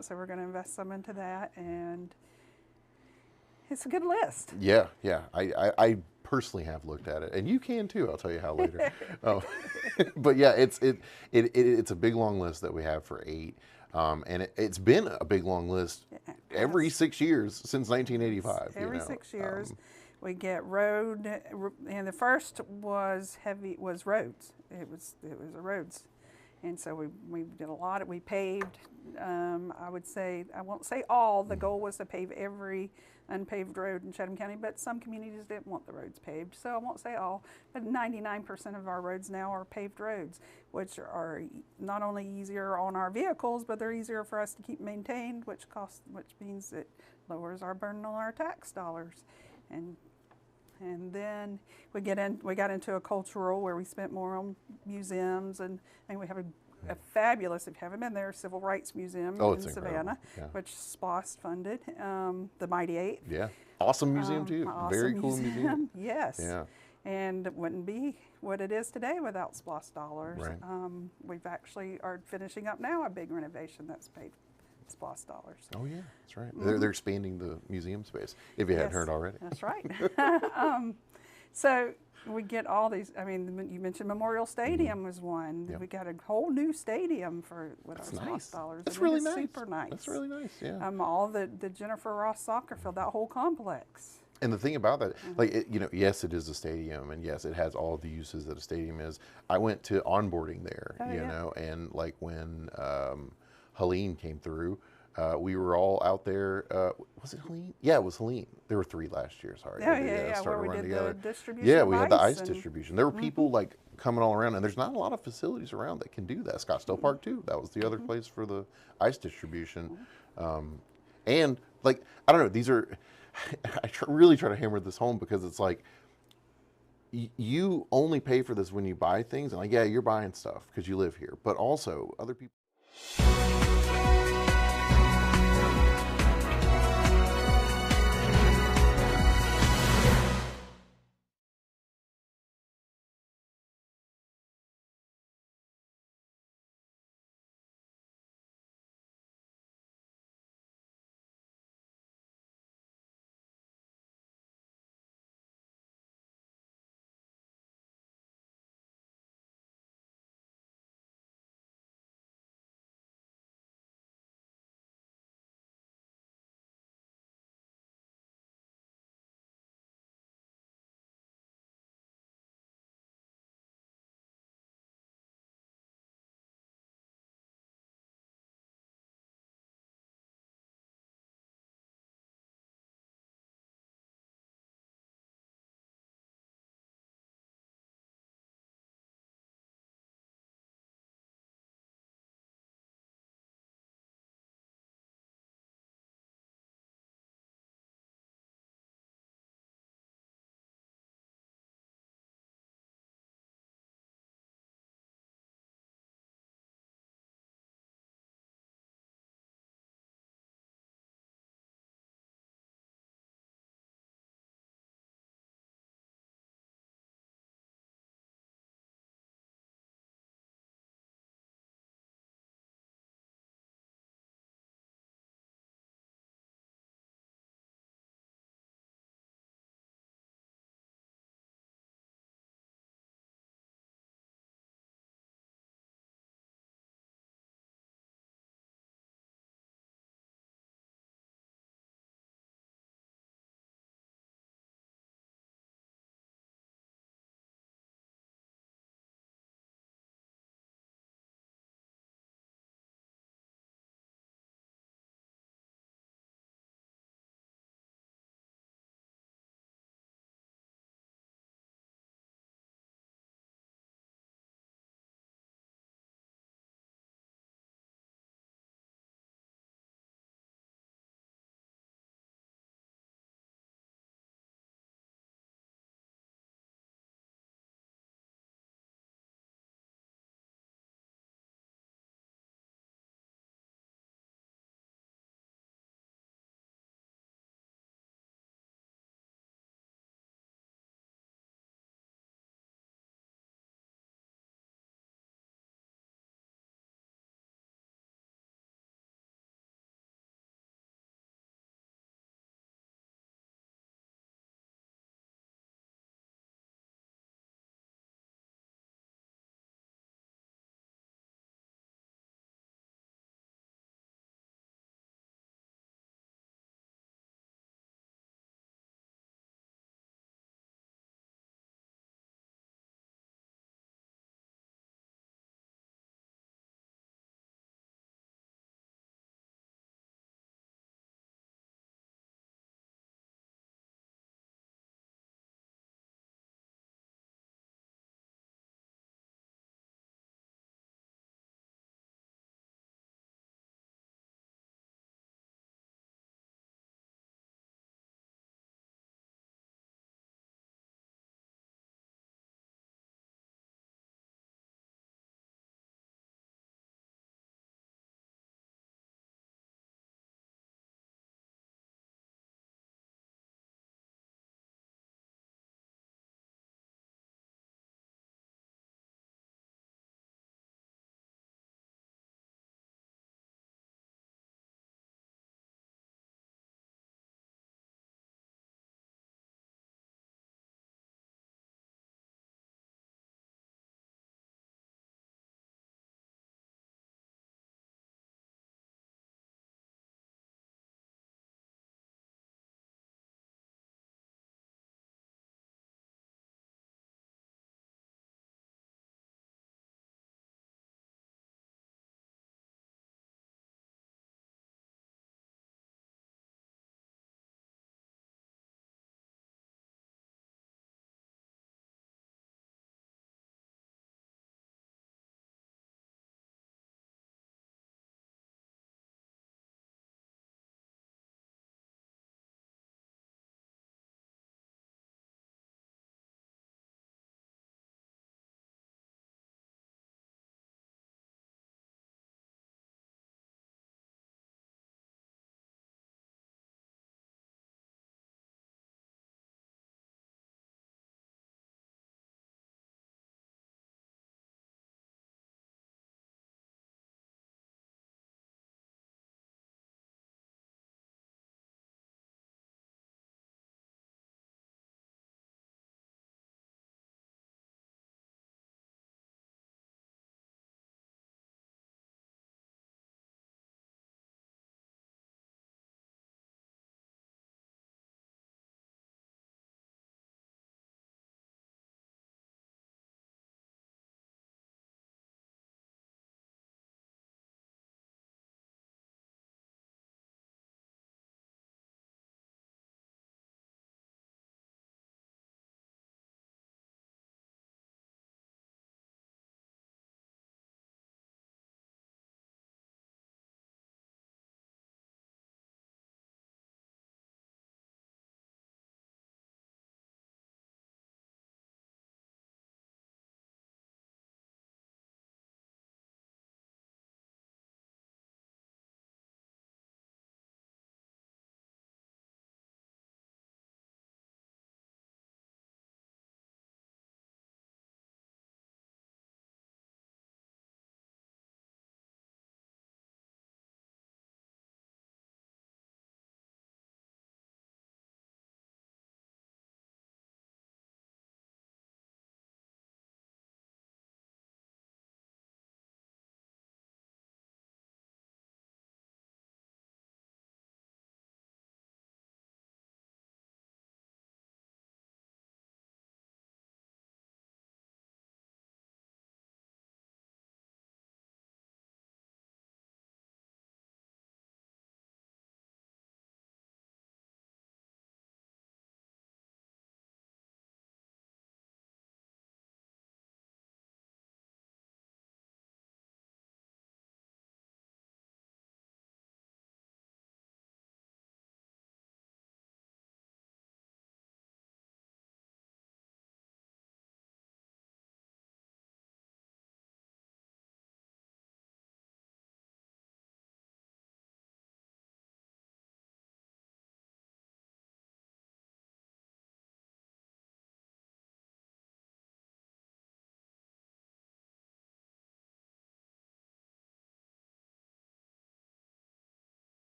So we're going to invest some into that, and it's a good list. Yeah, yeah. I personally have looked at it, and you can too. I'll tell you how later. Oh, but yeah, it's a big long list that we have for 8, and it's been a big long list every Yes. 6 years since Yes. 1985. Every 6 years, we get road, and the first was heavy was roads. It was the roads, and so we did a lot. We paved. I would say I won't say all. The goal was to pave every unpaved road in Chatham County, but some communities didn't want the roads paved, so I won't say all. But 99% of our roads now are paved roads, which are not only easier on our vehicles, but they're easier for us to keep maintained, which means it lowers our burden on our tax dollars, and then we got into a cultural where we spent more on museums, and we have a fabulous, if you haven't been there, Civil Rights Museum Oh, in it's incredible. Savannah, Yeah, which SPOS funded, the Mighty Eighth. yeah. Awesome museum too. Very Awesome cool museum. museum, yes. Yeah, And it wouldn't be what it is today without SPOS dollars. right. We've actually are finishing up now a big renovation that's paid SPOS dollars. Oh yeah, that's right. They're expanding the museum space. If you hadn't Yes, heard already. that's right. So we get all these. I mean, you mentioned Memorial Stadium was one. Yep. We got a whole new stadium with That's our SPOS nice. dollars, That's and it really is nice. super nice. That's really nice. Yeah. All the Jennifer Ross soccer field, that whole complex. And the thing about that, like, yes, it is a stadium, and yes, it has all the uses that a stadium is. I went to onboarding there, Oh, yeah. and like when Helene came through, we were all out there. Was it Helene? Yeah, it was Helene. There were 3 last year. Sorry, Yeah, they, yeah, yeah. started Where we running did together. the distribution Yeah, of we had the ice ice and distribution. There were people like coming all around, and there's not a lot of facilities around that can do that. Scottsdale Park too. That was the other place for the ice distribution. And like, I don't know, these are, really try to hammer this home because it's like, you only pay for this when you buy things, and like, yeah, you're buying stuff because you live here, but also other people.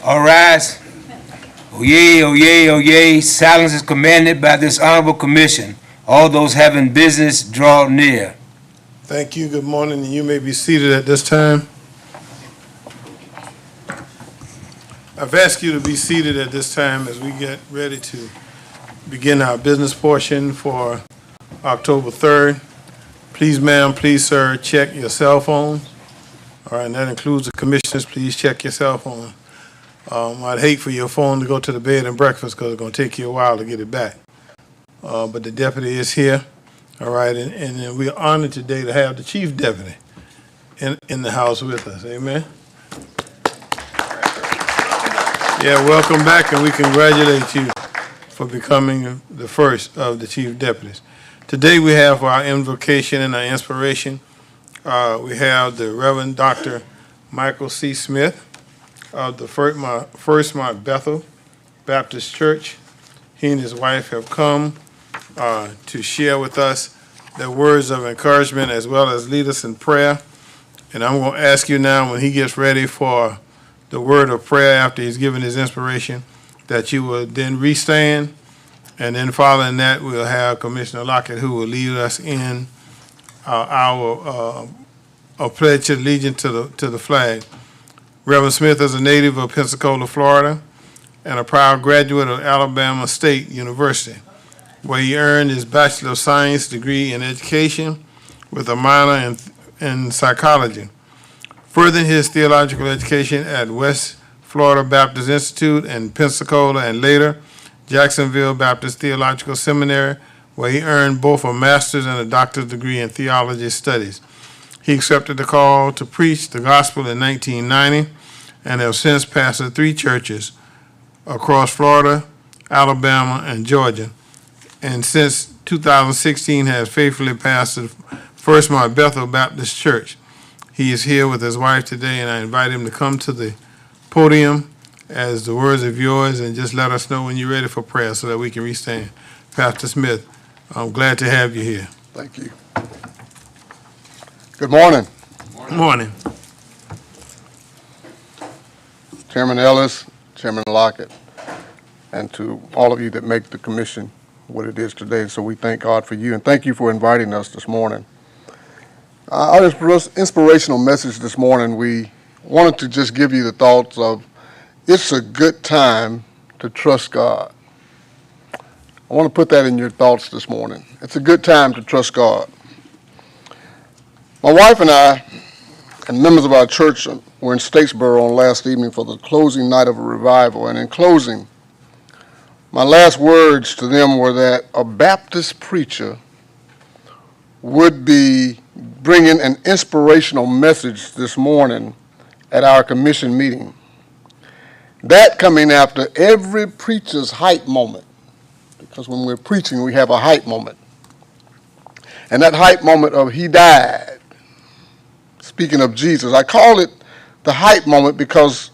All rise. Oh yea, oh yea, oh yea. Silence is commanded by this honorable commission. All those having business, draw near. Thank you. Good morning, and you may be seated at this time. I've asked you to be seated at this time as we get ready to begin our business portion for October 3rd. Please, ma'am, please, sir, check your cell phones. All right, and that includes the commissioners. Please check your cell phone. I'd hate for your phone to go to the bed and breakfast because it's going to take you a while to get it back. But the deputy is here. All right, and we are honored today to have the chief deputy in the house with us. Amen. Yeah, welcome back, and we congratulate you for becoming the first of the chief deputies. Today we have for our invocation and our inspiration, we have the Reverend Dr. Michael C. Smith of the First Mont Bethel Baptist Church. He and his wife have come to share with us their words of encouragement as well as lead us in prayer. And I'm going to ask you now, when he gets ready for the word of prayer after he's given his inspiration, that you will then restand. And then following that, we'll have Commissioner Lockett, who will lead us in our pledge of allegiance to the flag. Reverend Smith is a native of Pensacola, Florida, and a proud graduate of Alabama State University, where he earned his Bachelor of Science degree in education with a minor in psychology. Furthering his theological education at West Florida Baptist Institute in Pensacola and later Jacksonville Baptist Theological Seminary, where he earned both a master's and a doctor's degree in theology studies. He accepted the call to preach the gospel in 1990 and has since pastored 3 churches across Florida, Alabama, and Georgia. And since 2016 has faithfully pastored First Mont Bethel Baptist Church. He is here with his wife today, and I invite him to come to the podium as the words of yours, and just let us know when you're ready for prayer so that we can restand. Pastor Smith, I'm glad to have you here. Thank you. Good morning. Good morning. Chairman Ellis, Chairman Lockett, and to all of you that make the commission what it is today. So we thank God for you, and thank you for inviting us this morning. Our inspirational message this morning, we wanted to just give you the thoughts of it's a good time to trust God. I want to put that in your thoughts this morning. It's a good time to trust God. My wife and I and members of our church were in Statesboro on last evening for the closing night of a revival. And in closing, my last words to them were that a Baptist preacher would be bringing an inspirational message this morning at our commission meeting. That coming after every preacher's hype moment, because when we're preaching, we have a hype moment. And that hype moment of he died, speaking of Jesus, I call it the hype moment because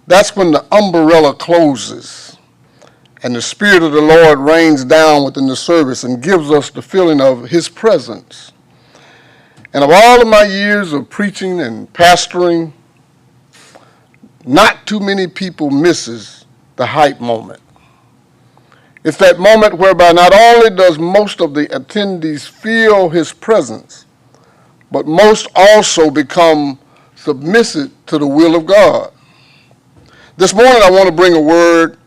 that's when the umbrella closes and the Spirit of the Lord rains down within the service and gives us the feeling of his presence. And of all of my years of preaching and pastoring, not too many people misses the hype moment. It's that moment whereby not only does most of the attendees feel his presence, but most also become submissive to the will of God. This morning I want to bring a word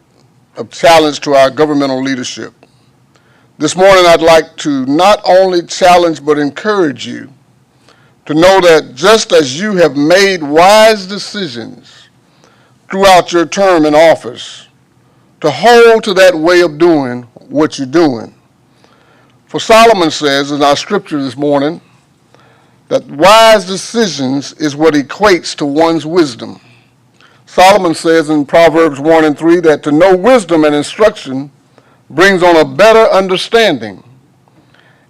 of challenge to our governmental leadership. This morning I'd like to not only challenge but encourage you to know that just as you have made wise decisions throughout your term in office, to hold to that way of doing what you're doing. For Solomon says in our scripture this morning that wise decisions is what equates to one's wisdom. Solomon says in Proverbs 1 and 3 that to know wisdom and instruction brings on a better understanding.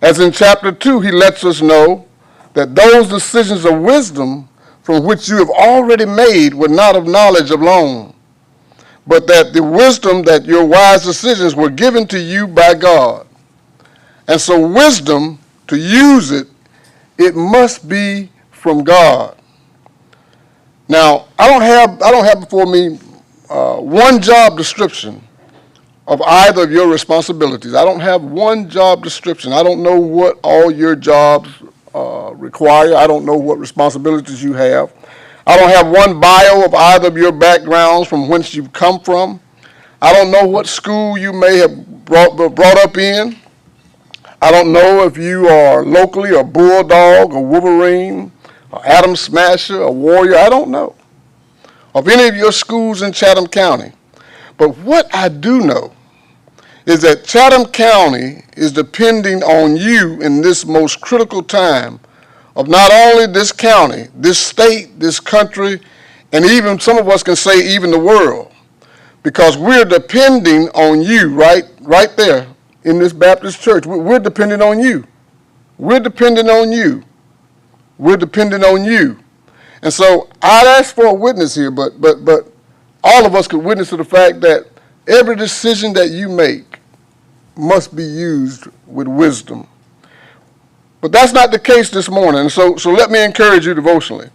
As in chapter 2, he lets us know that those decisions of wisdom from which you have already made were not of knowledge alone, but that the wisdom that your wise decisions were given to you by God. And so wisdom, to use it, it must be from God. Now, I don't have before me one job description of either of your responsibilities. I don't have one job description. I don't know what all your jobs require. I don't know what responsibilities you have. I don't have one bio of either of your backgrounds from whence you've come from. I don't know what school you may have brought up in. I don't know if you are locally a Bulldog, a Wolverine, an Atom Smasher, a Warrior. I don't know of any of your schools in Chatham County. But what I do know is that Chatham County is depending on you in this most critical time of not only this county, this state, this country, and even some of us can say even the world, because we're depending on you right there in this Baptist church. We're depending on you. We're depending on you. We're depending on you. And so I'd ask for a witness here, but all of us could witness to the fact that every decision that you make must be used with wisdom. But that's not the case this morning. And so let me encourage you devotionally.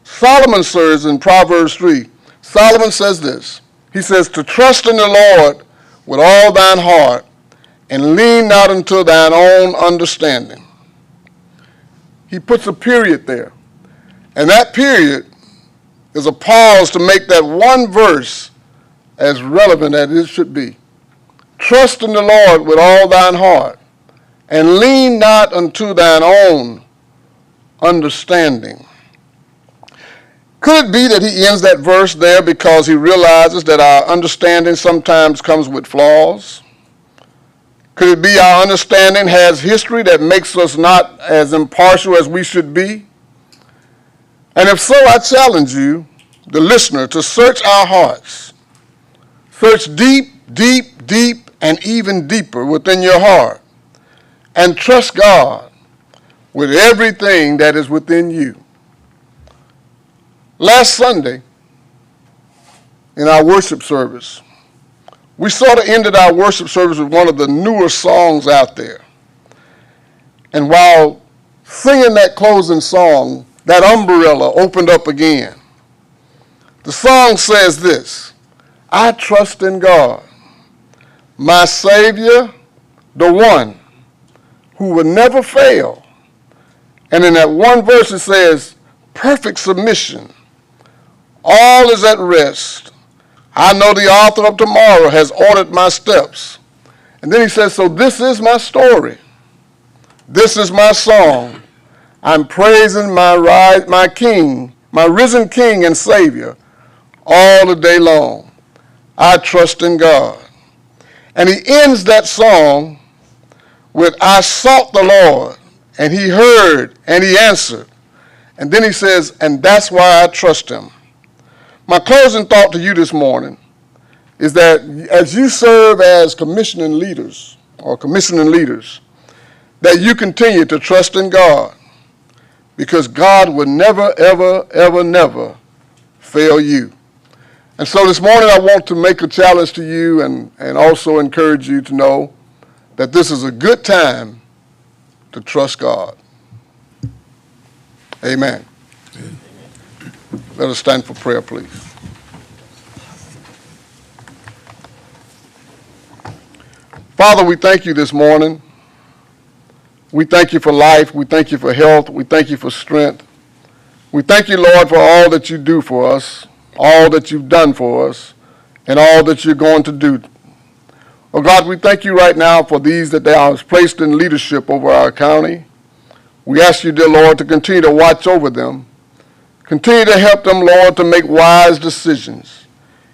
Solomon says in Proverbs 3, Solomon says this. He says, to trust in the Lord with all thine heart and lean not unto thine own understanding. He puts a period there. And that period is a pause to make that one verse as relevant as it should be. Trust in the Lord with all thine heart, and lean not unto thine own understanding. Could it be that he ends that verse there because he realizes that our understanding sometimes comes with flaws? Could it be our understanding has history that makes us not as impartial as we should be? And if so, I challenge you, the listener, to search our hearts. Search deep, deep, deep, and even deeper within your heart. And trust God with everything that is within you. Last Sunday, in our worship service, we sort of ended our worship service with one of the newer songs out there. And while singing that closing song, that umbrella opened up again. The song says this, I trust in God, my Savior, the one who will never fail. And in that one verse it says, perfect submission. All is at rest. I know the author of tomorrow has ordered my steps. And then he says, so this is my story. This is my song. I'm praising my King, my risen King and Savior, all the day long. I trust in God. And he ends that song with, I sought the Lord, and he heard, and he answered. And then he says, and that's why I trust him. My closing thought to you this morning is that as you serve as commissioning leaders, that you continue to trust in God, because God will never, ever, ever, never fail you. And so this morning I want to make a challenge to you and also encourage you to know that this is a good time to trust God. Amen. Let us stand for prayer, please. Father, we thank you this morning. We thank you for life. We thank you for health. We thank you for strength. We thank you, Lord, for all that you do for us, all that you've done for us, and all that you're going to do. Oh God, we thank you right now for these that thou hast placed in leadership over our county. We ask you, dear Lord, to continue to watch over them. Continue to help them, Lord, to make wise decisions.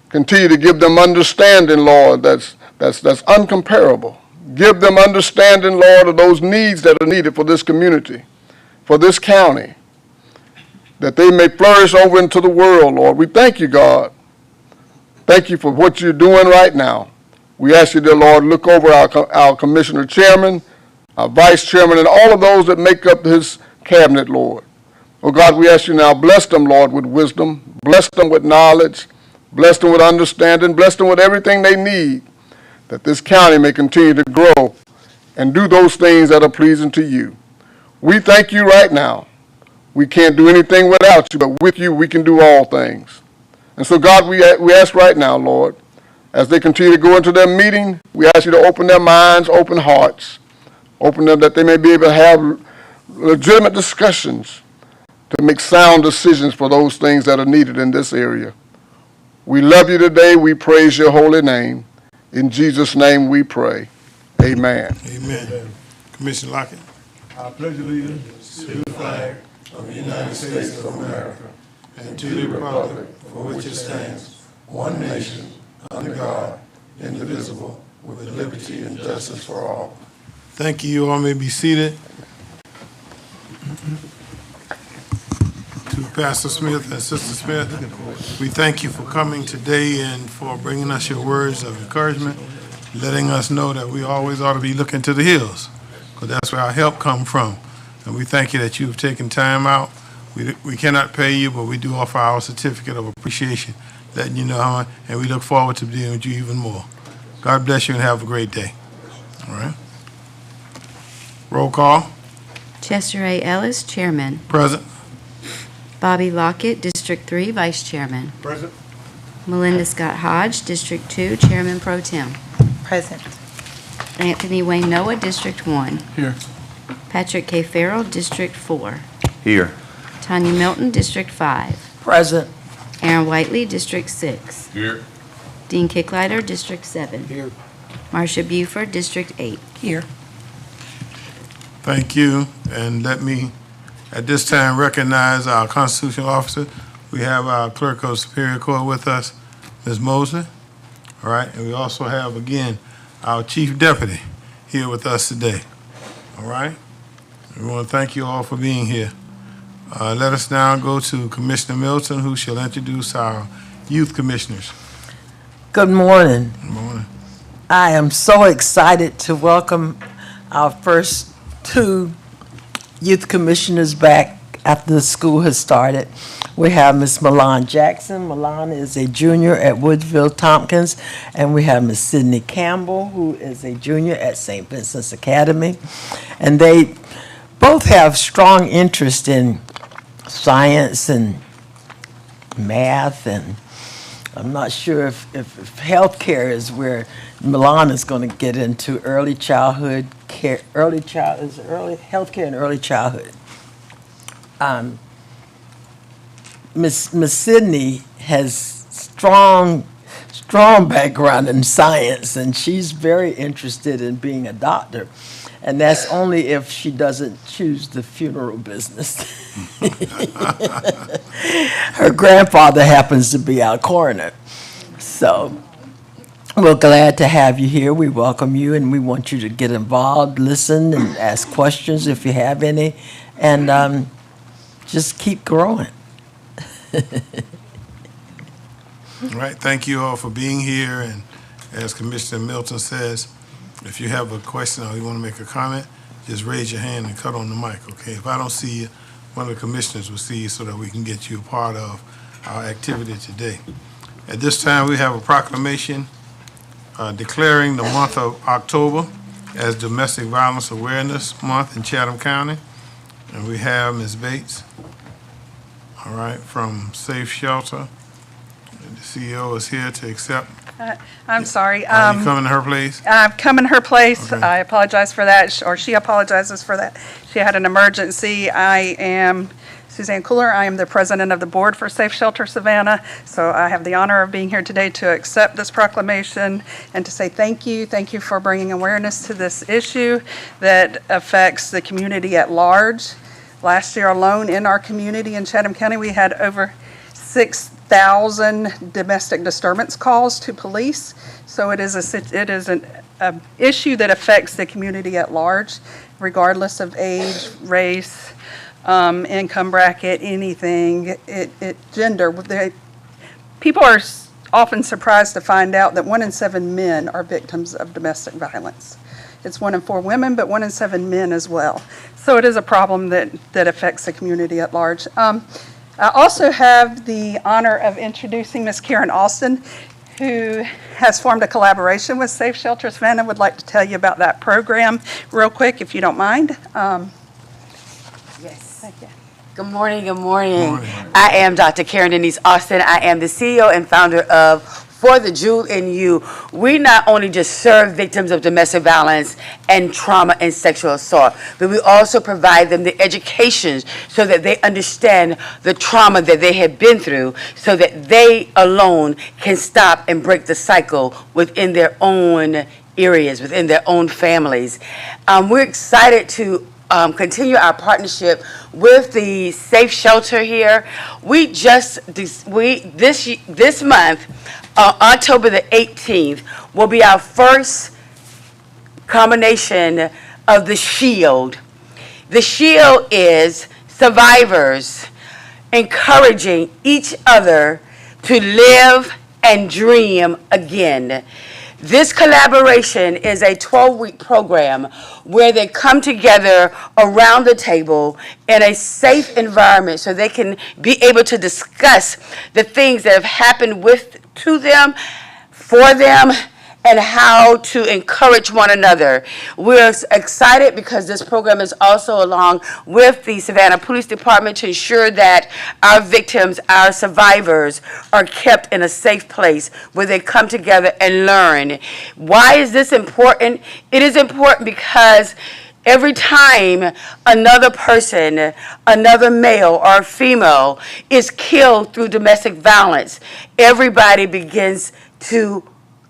Continue to give them understanding, Lord, that's uncomparable. Give them understanding, Lord, of those needs that are needed for this community, for this county, that they may flourish over into the world, Lord. We thank you, God. Thank you for what you're doing right now. We ask you, dear Lord, look over our commissioner chairman, our vice chairman, and all of those that make up his cabinet, Lord. Oh, God, we ask you now, bless them, Lord, with wisdom. Bless them with knowledge. Bless them with understanding. Bless them with everything they need, that this county may continue to grow and do those things that are pleasing to you. We thank you right now. We can't do anything without you, but with you we can do all things. And so, God, we ask right now, Lord, as they continue to go into their meeting, we ask you to open their minds, open hearts, open them that they may be able to have legitimate discussions to make sound decisions for those things that are needed in this area. We love you today. We praise your holy name. In Jesus' name we pray. Amen. Amen. Commissioner Lockett. I pledge allegiance to the flag of the United States of America and to the republic for which it stands, one nation, under God, indivisible, with liberty and justice for all. Thank you. You all may be seated. To Pastor Smith and Sister Smith, we thank you for coming today and for bringing us your words of encouragement, letting us know that we always ought to be looking to the hills, because that's where our help comes from. And we thank you that you've taken time out. We cannot pay you, but we do offer our certificate of appreciation, letting you know how much, and we look forward to dealing with you even more. God bless you and have a great day. All right. Roll call. Chester A. Ellis, Chairman. Present. Bobby Lockett, District 3, Vice Chairman. Present. Melinda Scott Hodge, District 2, Chairman Pro Tem. Present. Anthony Wayne Noah, District 1. Here. Patrick K. Farrell, District 4. Here. Tanya Milton, District 5. Present. Aaron Whiteley, District 6. Here. Dean Kicklighter, District 7. Here. Marcia Buford, District 8. Here. Thank you, and let me, at this time, recognize our constitutional officer. We have our clerk of Superior Court with us, Ms. Mosley. All right, and we also have, again, our chief deputy here with us today. All right? We want to thank you all for being here. Let us now go to Commissioner Milton, who shall introduce our youth commissioners. Good morning. Good morning. I am so excited to welcome our first two youth commissioners back after the school has started. We have Ms. Milan Jackson. Milan is a junior at Woodville Tompkins, and we have Ms. Sydney Campbell, who is a junior at St. Vincent's Academy. And they both have strong interest in science and math, and I'm not sure if healthcare is where Milan is going to get into early childhood care, early healthcare and early childhood. Miss Sydney has strong background in science, and she's very interested in being a doctor. And that's only if she doesn't choose the funeral business. Her grandfather happens to be our coroner. So we're glad to have you here. We welcome you, and we want you to get involved, listen, and ask questions if you have any, and just keep growing. All right, thank you all for being here, and as Commissioner Milton says, if you have a question or you want to make a comment, just raise your hand and cut on the mic, okay? If I don't see you, one of the commissioners will see you so that we can get you a part of our activity today. At this time, we have a proclamation declaring the month of October as Domestic Violence Awareness Month in Chatham County. And we have Ms. Bates, all right, from Safe Shelter. And the CEO is here to accept. I'm sorry. Are you coming to her place? I've come in her place. Okay. I apologize for that, or she apologizes for that. She had an emergency. I am Suzanne Cooler. I am the president of the board for Safe Shelter Savannah. So I have the honor of being here today to accept this proclamation and to say thank you. Thank you for bringing awareness to this issue that affects the community at large. Last year alone in our community in Chatham County, we had over 6,000 domestic disturbance calls to police. So it is an issue that affects the community at large, regardless of age, race, income bracket, anything, gender. People are often surprised to find out that 1 in 7 men are victims of domestic violence. It's 1 in 4 women, but 1 in 7 men as well. So it is a problem that affects the community at large. I also have the honor of introducing Ms. Karen Austin, who has formed a collaboration with Safe Shelter Savannah. Would like to tell you about that program real quick, if you don't mind. Yes. Thank you. Good morning, good morning. I am Dr. Karen Denise Austin. I am the CEO and founder of For the Jewel in You. We not only just serve victims of domestic violence and trauma and sexual assault, but we also provide them the education so that they understand the trauma that they have been through so that they alone can stop and break the cycle within their own areas, within their own families. We're excited to continue our partnership with the Safe Shelter here. We just this month, October the 18th, will be our first combination of the Shield. The Shield is survivors encouraging each other to live and dream again. This collaboration is a 12-week program where they come together around the table in a safe environment so they can be able to discuss the things that have happened to them, for them, and how to encourage one another. We're excited because this program is also along with the Savannah Police Department to ensure that our victims, our survivors, are kept in a safe place where they come together and learn. Why is this important? It is important because every time another person, another male or female, is killed through domestic violence, everybody begins to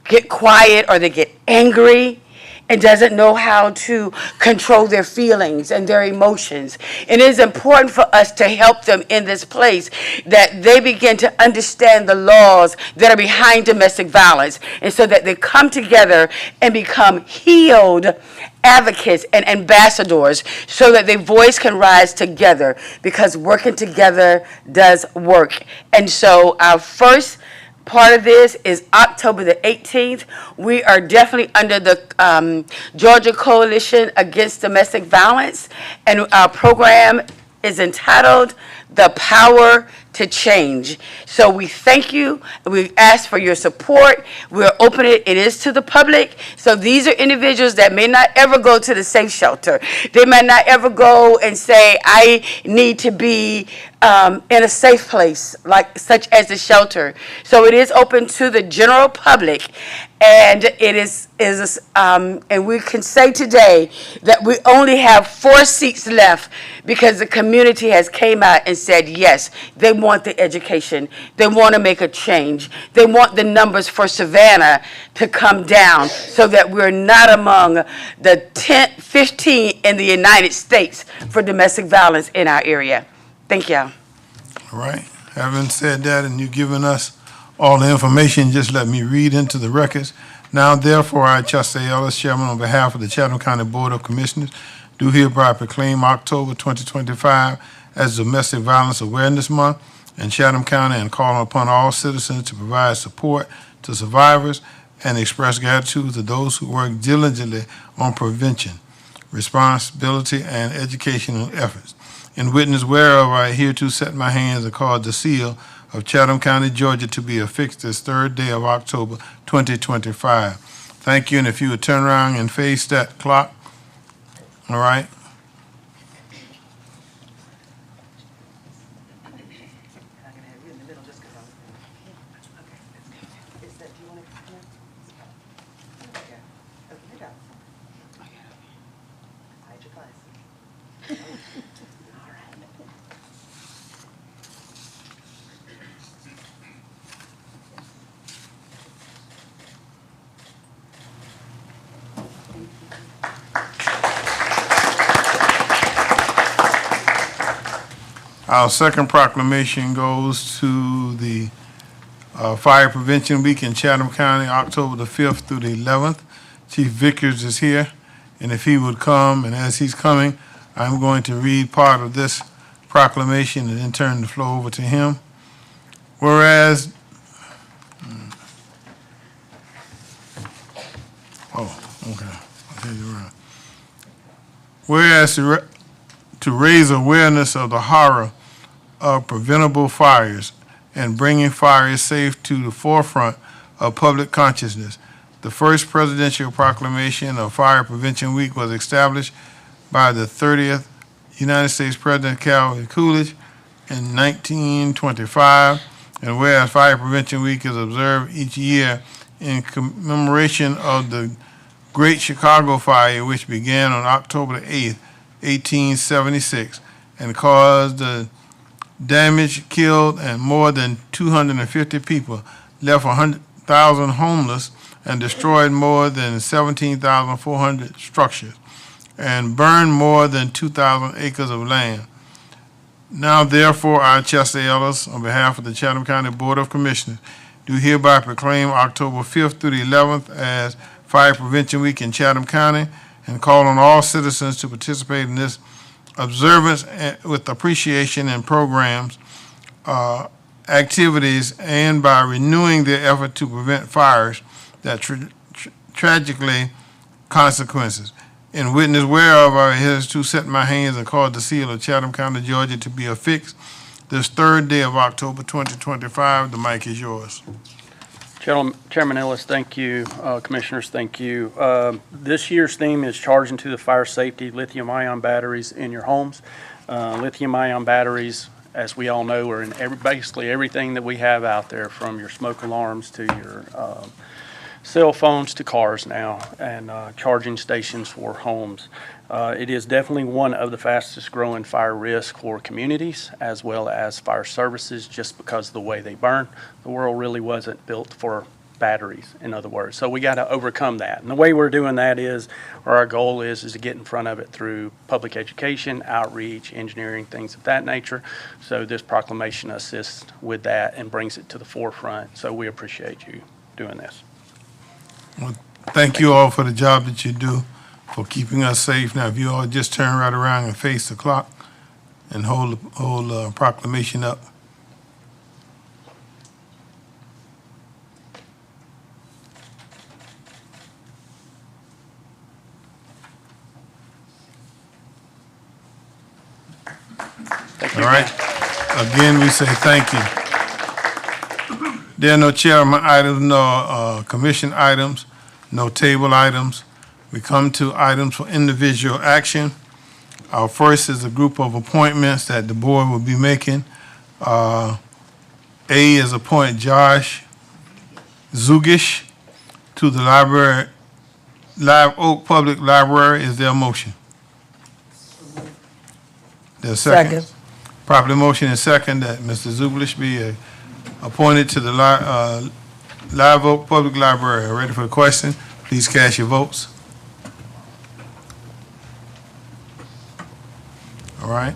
get quiet or they get angry and doesn't know how to control their feelings and their emotions. And it is important for us to help them in this place that they begin to understand the laws that are behind domestic violence, and so that they come together and become healed advocates and ambassadors so that their voice can rise together, because working together does work. And so our first part of this is October the 18th. We are definitely under the Georgia Coalition Against Domestic Violence, and our program is entitled The Power to Change. So we thank you. We ask for your support. We're opening it. It is to the public. So these are individuals that may not ever go to the Safe Shelter. They might not ever go and say, I need to be in a safe place, such as the shelter. So it is open to the general public. And it is and we can say today that we only have 4 seats left because the community has came out and said yes, they want the education, they want to make a change, they want the numbers for Savannah to come down so that we're not among the 15 in the United States for domestic violence in our area. Thank you. All right. Having said that, and you've given us all the information, just let me read into the records. Now, therefore, I, Chester Ellis, Chairman, on behalf of the Chatham County Board of Commissioners, do hereby proclaim October 2025 as Domestic Violence Awareness Month in Chatham County, and call upon all citizens to provide support to survivors and express gratitude to those who work diligently on prevention, responsibility, and educational efforts. In witness whereof, I hereto set my hands and cause the seal of Chatham County, Georgia, to be affixed this 3rd day of October 2025. Thank you, and if you would turn around and face that clock. All right. Our second proclamation goes to the Fire Prevention Week in Chatham County, October the 5th through the 11th. Chief Vickers is here, and if he would come, and as he's coming, I'm going to read part of this proclamation and then turn the floor over to him. Whereas, whereas to raise awareness of the horror of preventable fires and bringing fires safe to the forefront of public consciousness, the first presidential proclamation of Fire Prevention Week was established by the 30th United States President Calvin Coolidge in 1925. And whereas Fire Prevention Week is observed each year in commemoration of the Great Chicago Fire, which began on October the 8th, 1876, and caused the damage, killed, and more than 250 people, left 100,000 homeless, and destroyed more than 17,400 structures, and burned more than 2,000 acres of land. Now therefore, I, Chester Ellis, on behalf of the Chatham County Board of Commissioners, do hereby proclaim October 5th through the 11th as Fire Prevention Week in Chatham County, and call on all citizens to participate in this observance with appreciation in programs, activities, and by renewing their effort to prevent fires that tragically consequences. In witness whereof, I hitherto set my hands and caused the seal of Chatham County, Georgia to be affixed this third day of October 2025. The mic is yours. Chairman Ellis, thank you. Commissioners, thank you. This year's theme is Charging to the Fire Safety Lithium-ion Batteries in Your Homes. Lithium-ion batteries, as we all know, are in basically everything that we have out there, from your smoke alarms to your cell phones to cars now, and charging stations for homes. It is definitely one of the fastest growing fire risk for communities as well as fire services, just because of the way they burn. The world really wasn't built for batteries, in other words. So we got to overcome that. And the way we're doing that is, or our goal is to get in front of it through public education, outreach, engineering, things of that nature. So this proclamation assists with that and brings it to the forefront. So we appreciate you doing this. Well, thank you all for the job that you do for keeping us safe. Now, if you all just turn right around and face the clock and hold the proclamation up. Thank you. All right. Again, we say thank you. There are no chairman items, no commission items, no table items. We come to items for individual action. Our first is a group of appointments that the board will be making. A is appoint Josh Zugish to the Live Oak Public Library. Is there a motion? There's a second. Second. Properly motion and second that Mr. Zuglish be appointed to the Live Oak Public Library. Ready for the question? Please cast your votes. All right.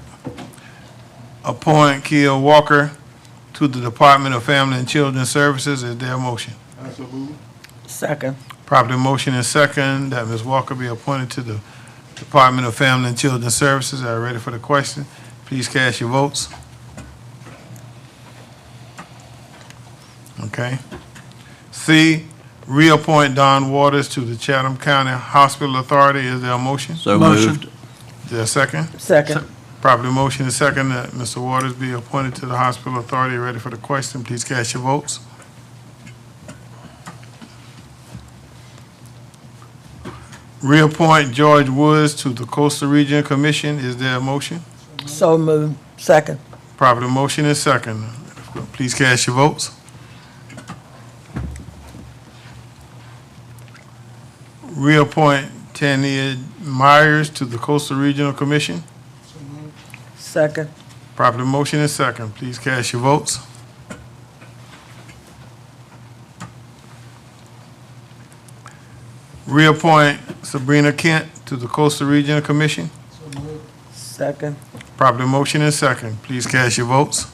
Appoint Kia Walker to the Department of Family and Children's Services. Is there a motion? Second. Properly motion and second that Ms. Walker be appointed to the Department of Family and Children's Services. Are you ready for the question? Please cast your votes. Okay. C, reappoint Don Waters to the Chatham County Hospital Authority. Is there a motion? So Motion. moved. Is there a second? Second. Properly motion and second that Mr. Waters be appointed to the Hospital Authority. Ready for the question? Please cast your votes. Reappoint George Woods to the Coastal Region Commission. Is there a motion? So moved. Second. Properly motion and second. Please cast your votes. Reappoint Tania Myers to the Coastal Regional Commission. Second. Properly motion and second. Please cast your votes. Reappoint Sabrina Kent to the Coastal Regional Commission. Second. Properly motion and second. Please cast your votes.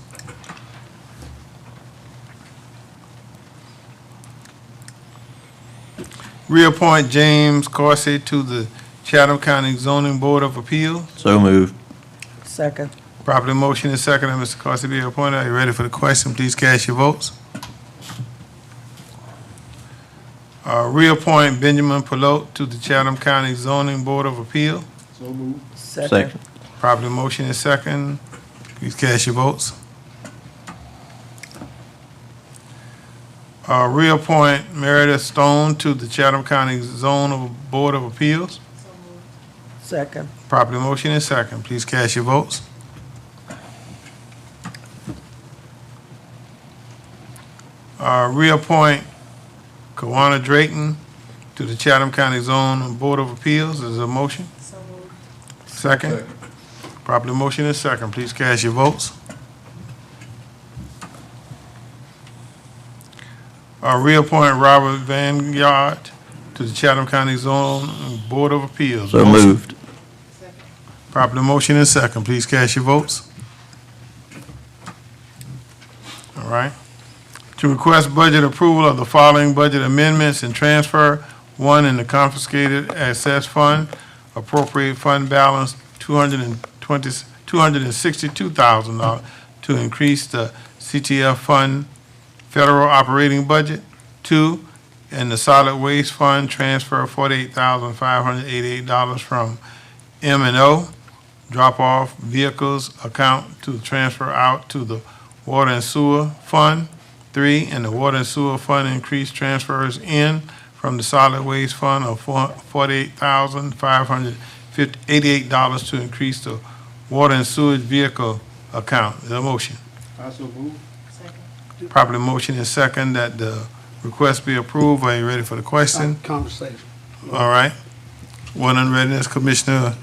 Reappoint James Corsi to the Chatham County Zoning Board of Appeals. So moved. Second. Properly motion and second that Mr. Corsi be appointed. Are you ready for the question? Please cast your votes. Reappoint Benjamin Pilote to the Chatham County Zoning Board of Appeals. Second. Properly motion and second. Please cast your votes. Reappoint Meredith Stone to the Chatham County Board of Appeals. Second. Properly motion and second. Please cast your votes. Reappoint Kawana Drayton to the Chatham County Zone Board of Appeals. Is there a motion? Second. Properly motion and second. Please cast your votes. Reappoint Robert Vanguard to the Chatham County Zone Board of Appeals. So Motion. moved. Properly motion and second. Please cast your votes. All right. To request budget approval of the following budget amendments and transfer. One, in the confiscated access fund, appropriate fund balance $262,000 to increase the CTF fund federal operating budget. Two, in the solid waste fund, transfer $48,588 from M&O drop-off vehicles account to transfer out to the water and sewer fund. Three, in the water and sewer fund, increase transfers in from the solid waste fund of $48,588 to increase the water and sewage vehicle account. Is there a motion? Also move. Properly motion is second that the request be approved. Are you ready for the question? Conversation. All right. One unreadiness, Commissioner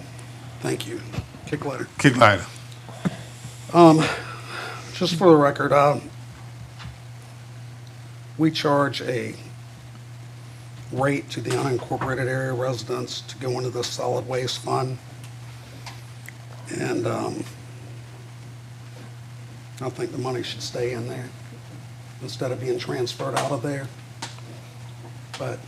Thank you. Kick letter. Kicklighter. Just for the record, we charge a rate to the unincorporated area residents to go into the solid waste fund. And I think the money should stay in there instead of being transferred out of there. But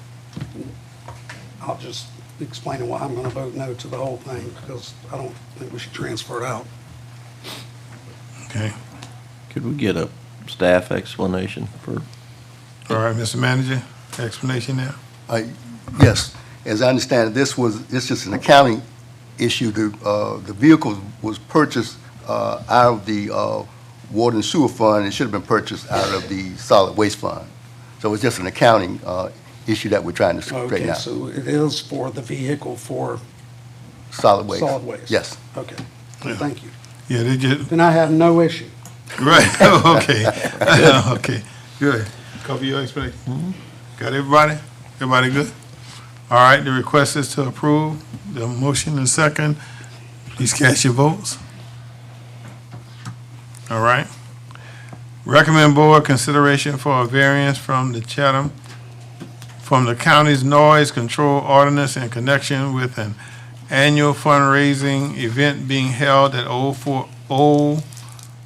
I'll just explain why I'm going to vote no to the whole thing, because I don't think we should transfer it out. Okay. Could we get a staff explanation for? All right, Mr. Manager, explanation there? Yes, as I understand it, this is just an accounting issue. The vehicle was purchased out of the water and sewer fund. It should have been purchased out of the solid waste fund. So it's just an accounting issue that we're trying to straighten Okay, out. so it is for the vehicle for Solid waste. solid waste? Yes. Okay, Yeah. thank you. Yeah, they just, Then I have no issue. right, okay. Okay, good. Cover your explanation. Got everybody? Everybody good? All right, the request is to approve the motion and second. Please cast your votes. All right. Recommend board consideration for a variance from the county's noise control ordinance in connection with an annual fundraising event being held at Old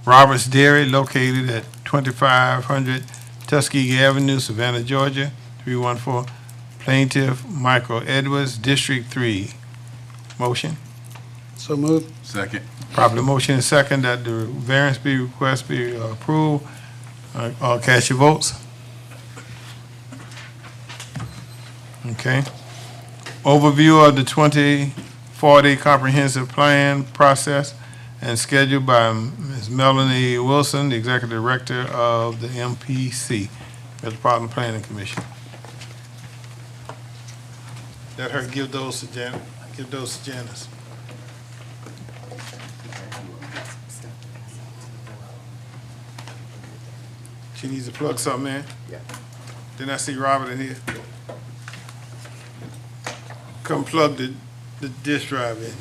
Roberts Dairy located at 2500 Tuskegee Avenue, Savannah, Georgia, 314. Plaintiff Michael Edwards, District 3. Motion? So moved. Second. Properly motion and second that the variance request be approved. All cast your votes. Okay. Overview of the 2040 comprehensive plan process and scheduled by Ms. Melanie Wilson, the Executive Director of the MPC, Metropolitan Planning Commission. Let her give those to Janice. Give those to Janice. She needs to plug something in. Yeah. Didn't I see Robert in here? Come plug the disk drive in.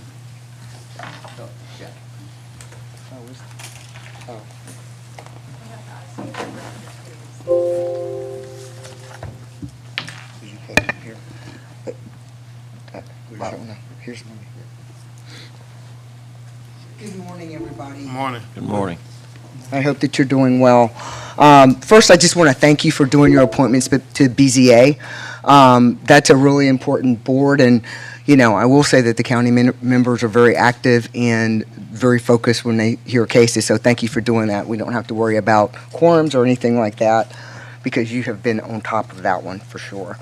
Good morning, everybody. Morning. Good morning. I hope that you're doing well. First, I just want to thank you for doing your appointments to BZA. That's a really important board, and, you know, I will say that the county members are very active and very focused when they hear cases, so thank you for doing that. We don't have to worry about quorums or anything like that, because you have been on top of that one, for sure.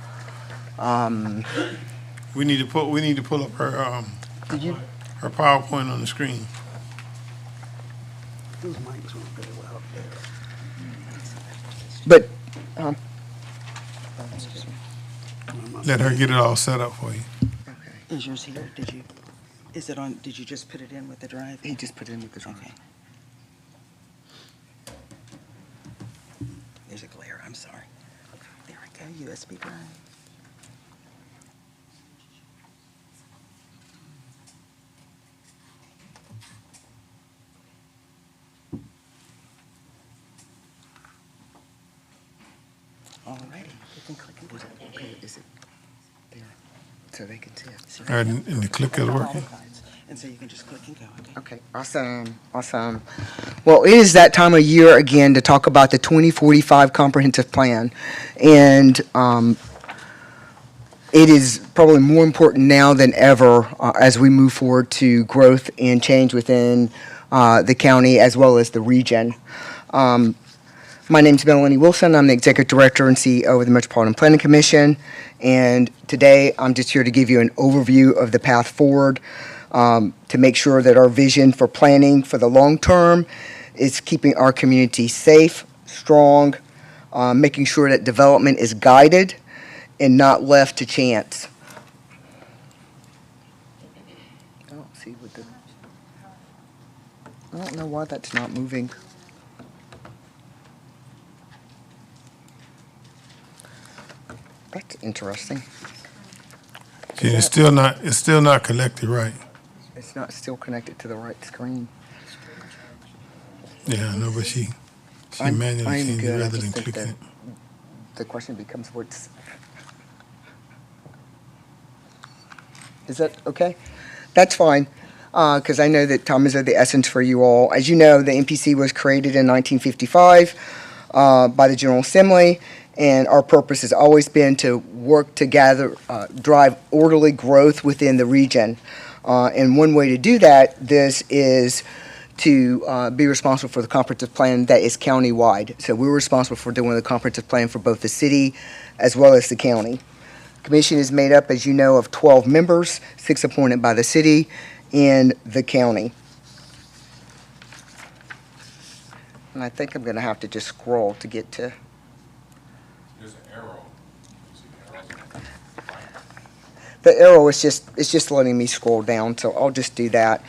We need to pull up her her PowerPoint on the screen. Those mics won't go out there. But, Let her get it all set up for you. is yours here? Did you? Is it on, did you just put it in with the drive? He just put it in with the drive. Okay. There's a glare, I'm sorry. There we go, USB drive. Alrighty, you can click and go. Okay, is it there? So they can see it. So All right, and the clicker is working? And so you can just click and go, okay? Okay, awesome, awesome. Well, it is that time of year again to talk about the 2045 comprehensive plan. And it is probably more important now than ever as we move forward to growth and change within the county as well as the region. My name's Melanie Wilson. I'm the Executive Director and CEO of the Metropolitan Planning Commission. And today, I'm just here to give you an overview of the path forward to make sure that our vision for planning for the long term is keeping our community safe, strong, making sure that development is guided and not left to chance. I don't see what the, I don't know why that's not moving. That's interesting. See, it's still not connected right. It's not still connected to the right screen. Yeah, I know, but she I'm manually changed it good. I rather just than think clicking that it. the question becomes what's, is that okay? That's fine, because I know that time is of the essence for you all. As you know, the MPC was created in 1955 by the General Assembly, and our purpose has always been to work together, drive orderly growth within the region. And one way to do that, this is to be responsible for the comprehensive plan that is county-wide. So we're responsible for doing the comprehensive plan for both the city as well as the county. Commission is made up, as you know, of 12 members, 6 appointed by the city and the county. And I think I'm going to have to just scroll to get to. There's an arrow. The arrow is just letting me scroll down, so I'll just do that.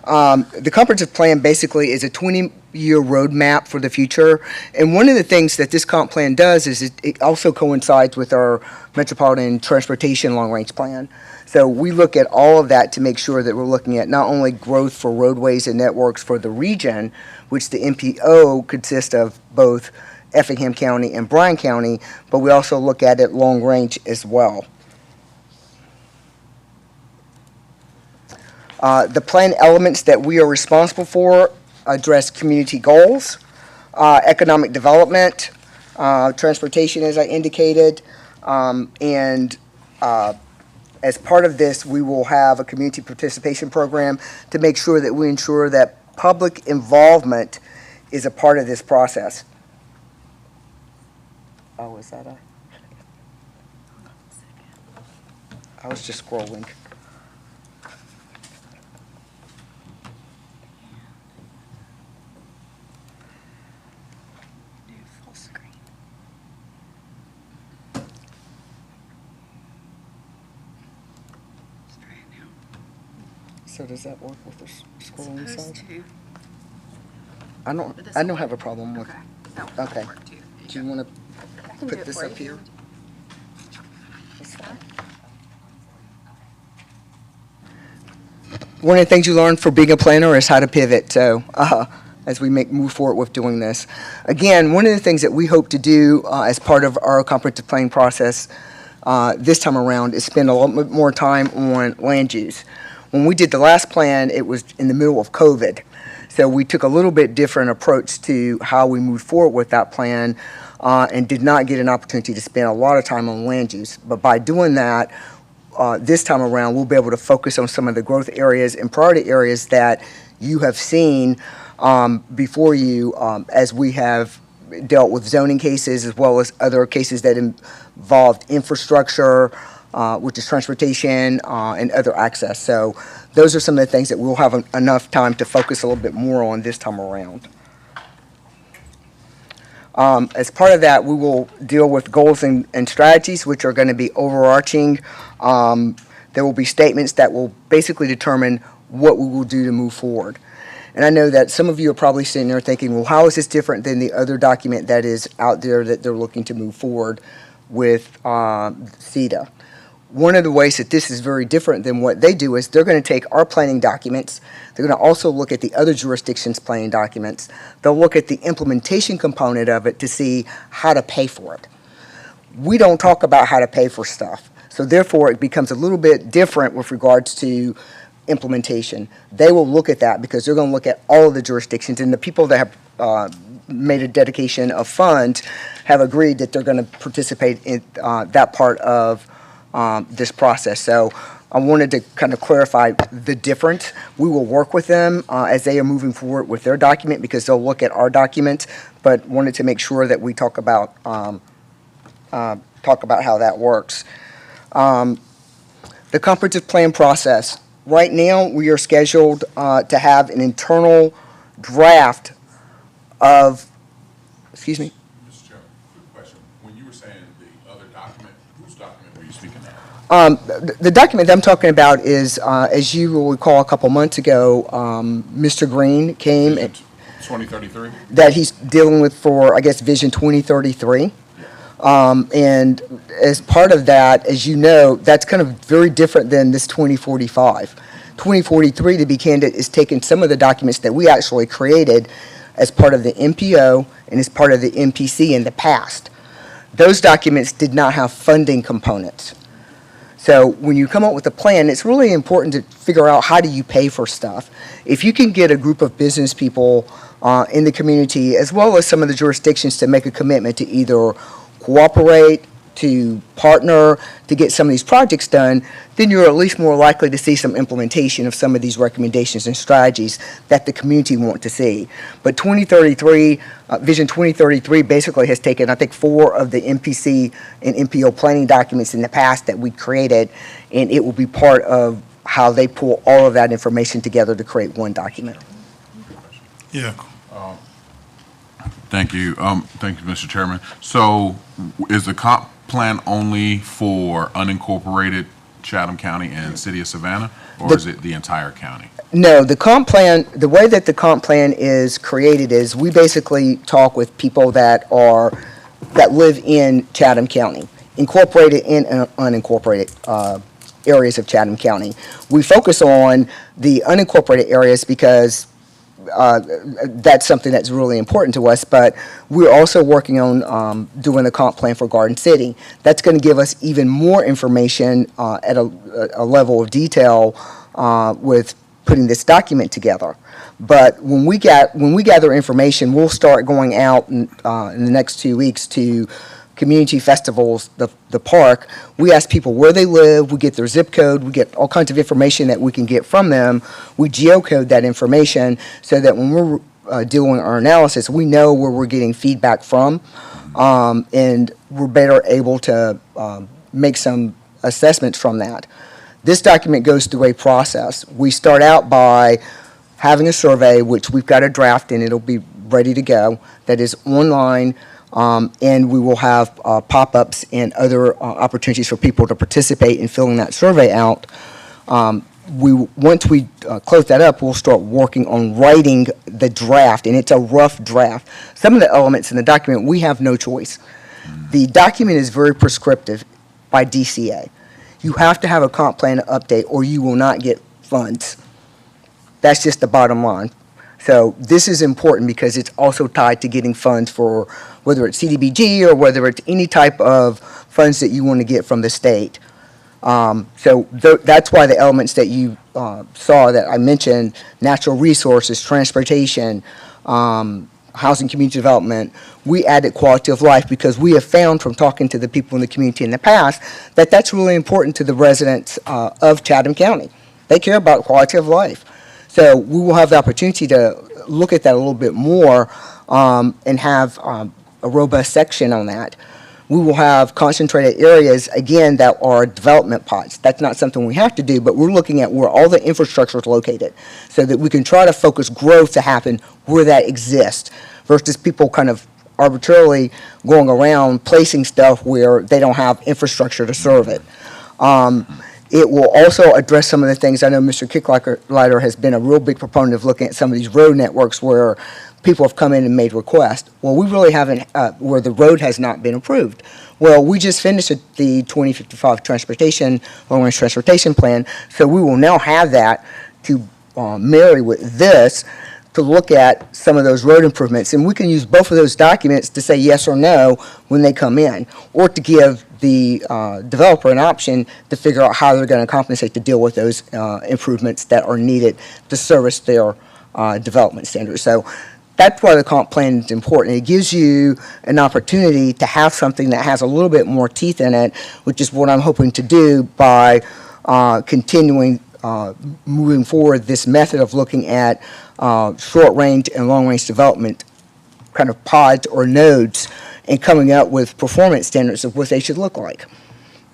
The comprehensive plan basically is a 20-year roadmap for the future. And one of the things that this comp plan does is it also coincides with our Metropolitan Transportation Long-Range Plan. So we look at all of that to make sure that we're looking at not only growth for roadways and networks for the region, which the MPO consists of both Effingham County and Bryan County, but we also look at it long-range as well. The plan elements that we are responsible for address community goals, economic development, transportation, as I indicated, and as part of this, we will have a community participation program to make sure that we ensure that public involvement is a part of this process. Oh, is that a? I was just scrolling. So does that work with the scrolling side? I don't have a problem with. Okay. Do you want to put this up here? That's fine. One of the things you learn for being a planner is how to pivot. So as we move forward with doing this, again, one of the things that we hope to do as part of our comprehensive planning process this time around is spend a lot more time on land use. When we did the last plan, it was in the middle of COVID. So we took a little bit different approach to how we moved forward with that plan and did not get an opportunity to spend a lot of time on land use. But by doing that, this time around, we'll be able to focus on some of the growth areas and priority areas that you have seen before you as we have dealt with zoning cases as well as other cases that involved infrastructure, which is transportation and other access. So those are some of the things that we'll have enough time to focus a little bit more on this time around. As part of that, we will deal with goals and strategies, which are going to be overarching. There will be statements that will basically determine what we will do to move forward. And I know that some of you are probably sitting there thinking, well, how is this different than the other document that is out there that they're looking to move forward with CETA? One of the ways that this is very different than what they do is they're going to take our planning documents. They're going to also look at the other jurisdictions' planning documents. They'll look at the implementation component of it to see how to pay for it. We don't talk about how to pay for stuff. So therefore, it becomes a little bit different with regards to implementation. They will look at that because they're going to look at all of the jurisdictions, and the people that have made a dedication of funds have agreed that they're going to participate in that part of this process. So I wanted to kind of clarify the difference. We will work with them as they are moving forward with their document because they'll look at our document, but wanted to make sure that we talk about how that works. The comprehensive plan process. Right now, we are scheduled to have an internal draft of, excuse me? Mr. Chairman, quick question. When you were saying the other document, whose document were you speaking of? The document that I'm talking about is, as you will recall a couple months ago, Mr. Green came. 2033? That he's dealing with for, I guess, Vision 2033. And as part of that, as you know, that's kind of very different than this 2045. 2043, to be candid, is taking some of the documents that we actually created as part of the MPO and as part of the MPC in the past. Those documents did not have funding components. So when you come up with a plan, it's really important to figure out how do you pay for stuff. If you can get a group of business people in the community, as well as some of the jurisdictions, to make a commitment to either cooperate, to partner, to get some of these projects done, then you're at least more likely to see some implementation of some of these recommendations and strategies that the community want to see. But 2033, Vision 2033 basically has taken, I think, 4 of the MPC and MPO planning documents in the past that we created, and it will be part of how they pull all of that information together to create one document. Yeah. Thank you. Thank you, Mr. Chairman. So is the comp plan only for unincorporated Chatham County and City of Savannah, or is it the entire county? No, the comp plan, the way that the comp plan is created is we basically talk with people that live in Chatham County, incorporated and unincorporated areas of Chatham County. We focus on the unincorporated areas because that's something that's really important to us, but we're also working on doing the comp plan for Garden City. That's going to give us even more information at a level of detail with putting this document together. But when we gather information, we'll start going out in the next 2 weeks to community festivals, the park. We ask people where they live, we get their zip code, we get all kinds of information that we can get from them. We geocode that information so that when we're doing our analysis, we know where we're getting feedback from, and we're better able to make some assessments from that. This document goes through a process. We start out by having a survey, which we've got a draft and it'll be ready to go, that is online. And we will have pop-ups and other opportunities for people to participate in filling that survey out. Once we close that up, we'll start working on writing the draft, and it's a rough draft. Some of the elements in the document, we have no choice. The document is very prescriptive by DCA. You have to have a comp plan update or you will not get funds. That's just the bottom line. So this is important because it's also tied to getting funds for whether it's CDBG or whether it's any type of funds that you want to get from the state. So that's why the elements that you saw that I mentioned, natural resources, transportation, housing, community development, we added quality of life because we have found from talking to the people in the community in the past that that's really important to the residents of Chatham County. They care about quality of life. So we will have the opportunity to look at that a little bit more and have a robust section on that. We will have concentrated areas, again, that are development pots. That's not something we have to do, but we're looking at where all the infrastructure is located so that we can try to focus growth to happen where that exists versus people kind of arbitrarily going around placing stuff where they don't have infrastructure to serve it. It will also address some of the things, I know Mr. Kicklighter has been a real big proponent of looking at some of these road networks where people have come in and made requests. Well, we really haven't, where the road has not been approved. Well, we just finished the 2055 long-range transportation plan, so we will now have that to marry with this to look at some of those road improvements. And we can use both of those documents to say yes or no when they come in, or to give the developer an option to figure out how they're going to compensate to deal with those improvements that are needed to service their development standards. So that's why the comp plan is important. It gives you an opportunity to have something that has a little bit more teeth in it, which is what I'm hoping to do by continuing moving forward this method of looking at short-range and long-range development kind of pods or nodes and coming up with performance standards of what they should look like.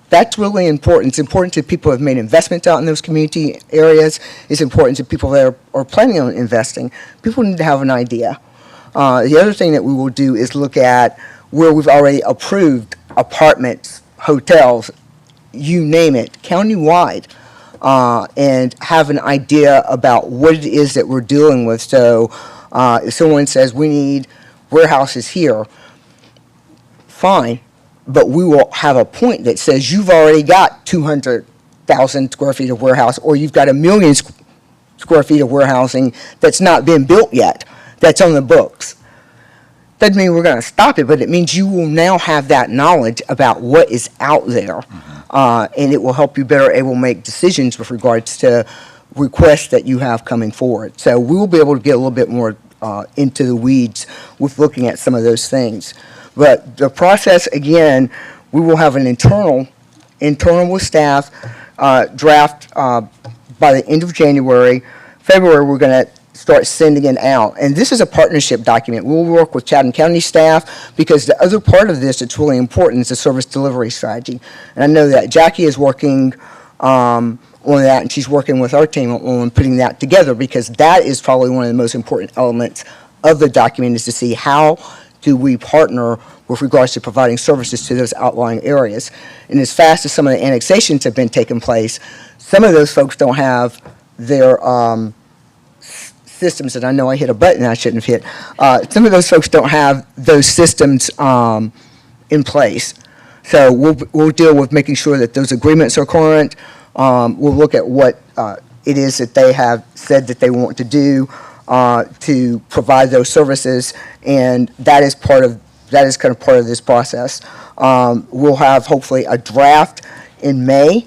That's really important. It's important to people who have made investments out in those community areas. It's important to people that are planning on investing. People need to have an idea. The other thing that we will do is look at where we've already approved apartments, hotels, you name it, countywide, and have an idea about what it is that we're dealing with. So if someone says we need warehouses here, fine, but we will have a point that says you've already got 200,000 square feet of warehouse, or you've got 1 million square feet of warehousing that's not been built yet, that's on the books. Doesn't mean we're going to stop it, but it means you will now have that knowledge about what is out there, and it will help you better able to make decisions with regards to requests that you have coming forward. So we will be able to get a little bit more into the weeds with looking at some of those things. But the process, again, we will have an internal with staff draft by the end of January. February, we're going to start sending it out. And this is a partnership document. We'll work with Chatham County staff, because the other part of this that's really important is the service delivery strategy. And I know that Jackie is working on that, and she's working with our team on putting that together, because that is probably one of the most important elements of the document, is to see how do we partner with regards to providing services to those outlying areas. And as fast as some of the annexations have been taking place, some of those folks don't have their systems, and I know I hit a button I shouldn't have hit. Some of those folks don't have those systems in place. So we'll deal with making sure that those agreements are current. We'll look at what it is that they have said that they want to do to provide those services, and that is kind of part of this process. We'll have hopefully a draft in May,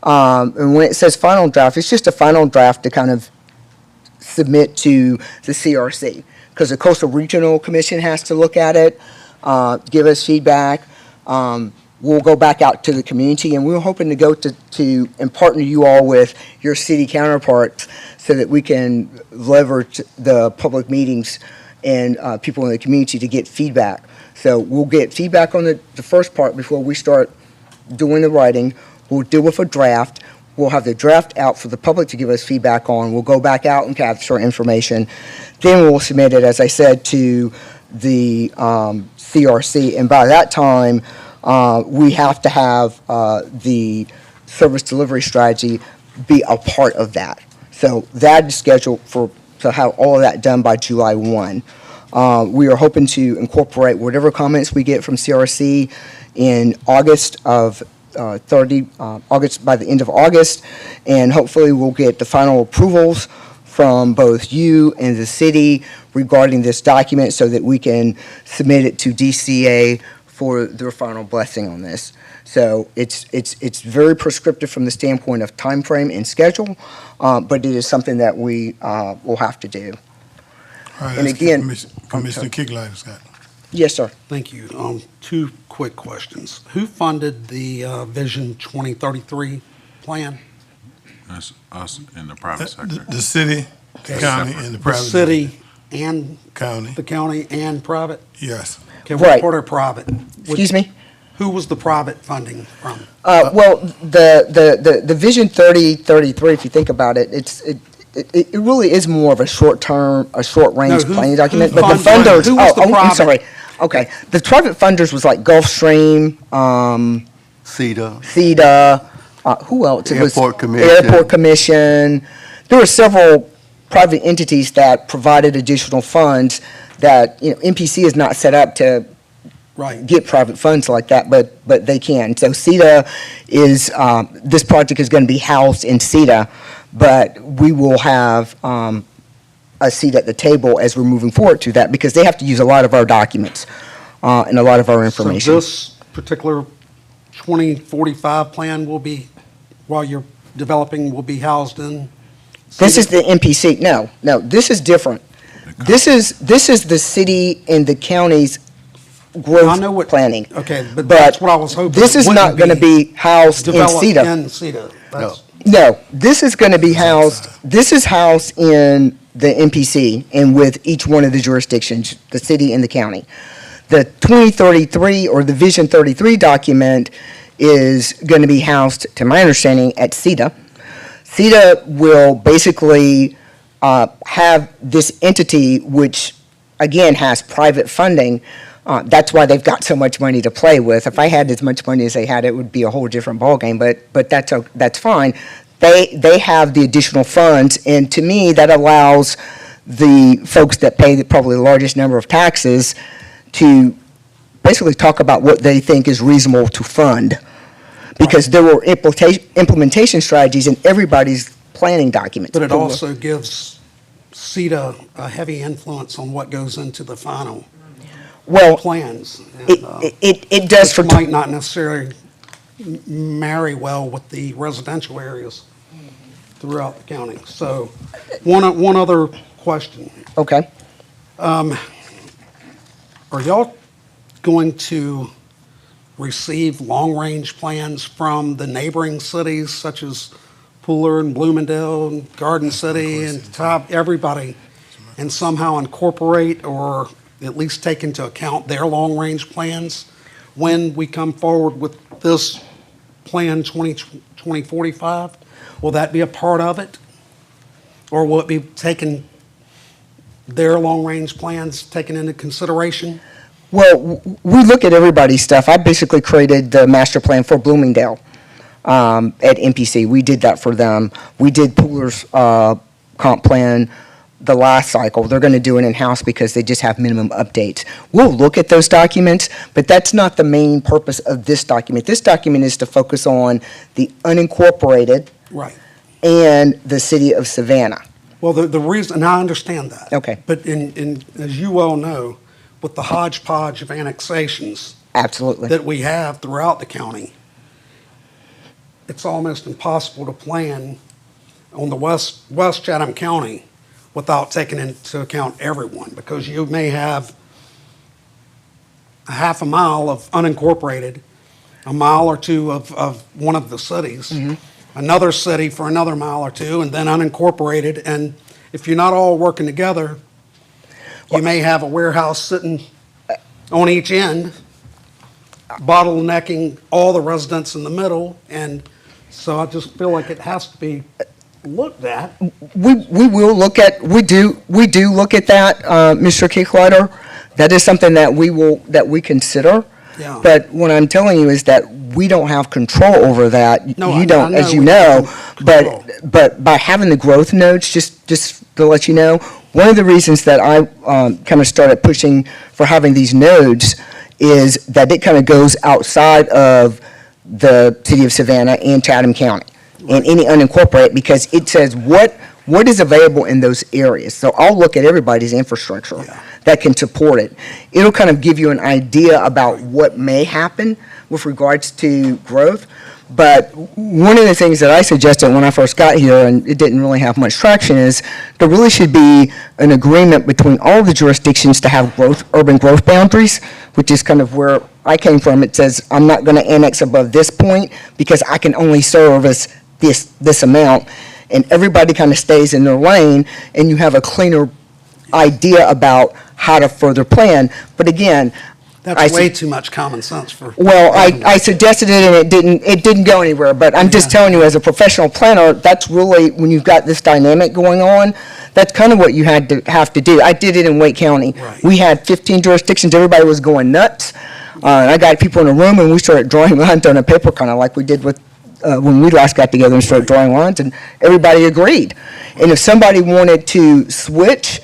and when it says final draft, it's just a final draft to kind of submit to the CRC, because the Coastal Regional Commission has to look at it, give us feedback. We'll go back out to the community, and we're hoping to go to and partner you all with your city counterparts so that we can leverage the public meetings and people in the community to get feedback. So we'll get feedback on the first part before we start doing the writing. We'll deal with a draft. We'll have the draft out for the public to give us feedback on. We'll go back out and capture information. Then we'll submit it, as I said, to the CRC, and by that time, we have to have the service delivery strategy be a part of that. So that is scheduled to have all of that done by July 1. We are hoping to incorporate whatever comments we get from CRC in August of August, by the end of August, and hopefully we'll get the final approvals from both you and the city regarding this document so that we can submit it to DCA for their final blessing on this. So it's very prescriptive from the standpoint of time frame and schedule, but it is something that we will have to do. All right, And again, Commissioner Kicklighter, Scott. Yes, sir. Thank you. Two quick questions. Who funded the Vision 2033 plan? That's us in the private sector. The city, the county, and the The private. city and County, the county and private? yes. Okay, Right. what are private? Excuse me? Who was the private funding from? Well, the Vision 3033, if you think about it, it really is more of a short-term, a short-range No, who- planning document. who But the funded- funders, who was the I'm private? sorry. Okay, the private funders was like Gulfstream, CETA, CETA, Who else? It was Airport Commission. Airport Commission. There were several private entities that provided additional funds that, MPC is not set up to Right. get private funds like that, but they can. So CETA is, this project is going to be housed in CETA, but we will have a seat at the table as we're moving forward to that, because they have to use a lot of our documents and a lot of our information. So this particular 2045 plan will be, while you're developing, will be housed in? This is the MPC. No, this is different. This is the city and the county's I growth know what- planning. Okay, but that's what I was hoping. This It is not wouldn't going to be housed in Developed CETA. in CETA. That's- No, this is going to be housed, this is housed in the MPC and with each one of the jurisdictions, the city and the county. The 2033 or the Vision 33 document is going to be housed, to my understanding, at CETA. CETA will basically have this entity, which, again, has private funding. That's why they've got so much money to play with. If I had as much money as they had, it would be a whole different ballgame, but that's fine. They have the additional funds, and to me, that allows the folks that pay probably the largest number of taxes to basically talk about what they think is reasonable to fund. Because there were implementation strategies in everybody's planning documents. But it also gives CETA a heavy influence on what goes into the final plans. And, It does for. which might not necessarily marry well with the residential areas throughout the county. So, one other question. Okay. Are y'all going to receive long-range plans from the neighboring cities such as Pooler and Bloomingdale and Garden City and everybody, and somehow incorporate or at least take into account their long-range plans when we come forward with this plan 2045? Will that be a part of it? Or will it be taken, their long-range plans taken into consideration? Well, we look at everybody's stuff. I basically created the master plan for Bloomingdale at MPC. We did that for them. We did Pooler's comp plan the last cycle. They're going to do it in-house because they just have minimum updates. We'll look at those documents, but that's not the main purpose of this document. This document is to focus on the unincorporated Right. and the city of Savannah. Well, the reason, and I understand that. Okay. But as you well know, with the hodgepodge of annexations Absolutely. that we have throughout the county, it's almost impossible to plan on the West Chatham County without taking into account everyone, because you may have a half a mile of unincorporated, a mile or two of one of the cities, another city for another mile or two, and then unincorporated. And if you're not all working together, you may have a warehouse sitting on each end, bottlenecking all the residents in the middle. And so I just feel like it has to be looked at. We will look at, we do look at that, Mr. Kicklighter. That is something that we consider. Yeah. But what I'm telling you is that we don't have control over that. No, You I don't, know as you we know. don't have control. But by having the growth nodes, just to let you know, one of the reasons that I kind of started pushing for having these nodes is that it kind of goes outside of the city of Savannah and Chatham County and any unincorporated, because it says what is available in those areas. So I'll look at everybody's infrastructure that can support it. It'll kind of give you an idea about what may happen with regards to growth. But one of the things that I suggested when I first got here, and it didn't really have much traction, is there really should be an agreement between all the jurisdictions to have urban growth boundaries, which is kind of where I came from. It says, I'm not going to annex above this point because I can only service this amount. And everybody kind of stays in their lane, and you have a cleaner idea about how to further plan. But again, That's way too much common sense for. well, I suggested it and it didn't go anywhere, but I'm just telling you, as a professional planner, that's really, when you've got this dynamic going on, that's kind of what you have to do. I did it in Wake County. Right. We had 15 jurisdictions, everybody was going nuts. And I got people in a room and we started drawing lines on a paper, kind of like we did with when we last got together and started drawing lines, and everybody agreed. And if somebody wanted to switch,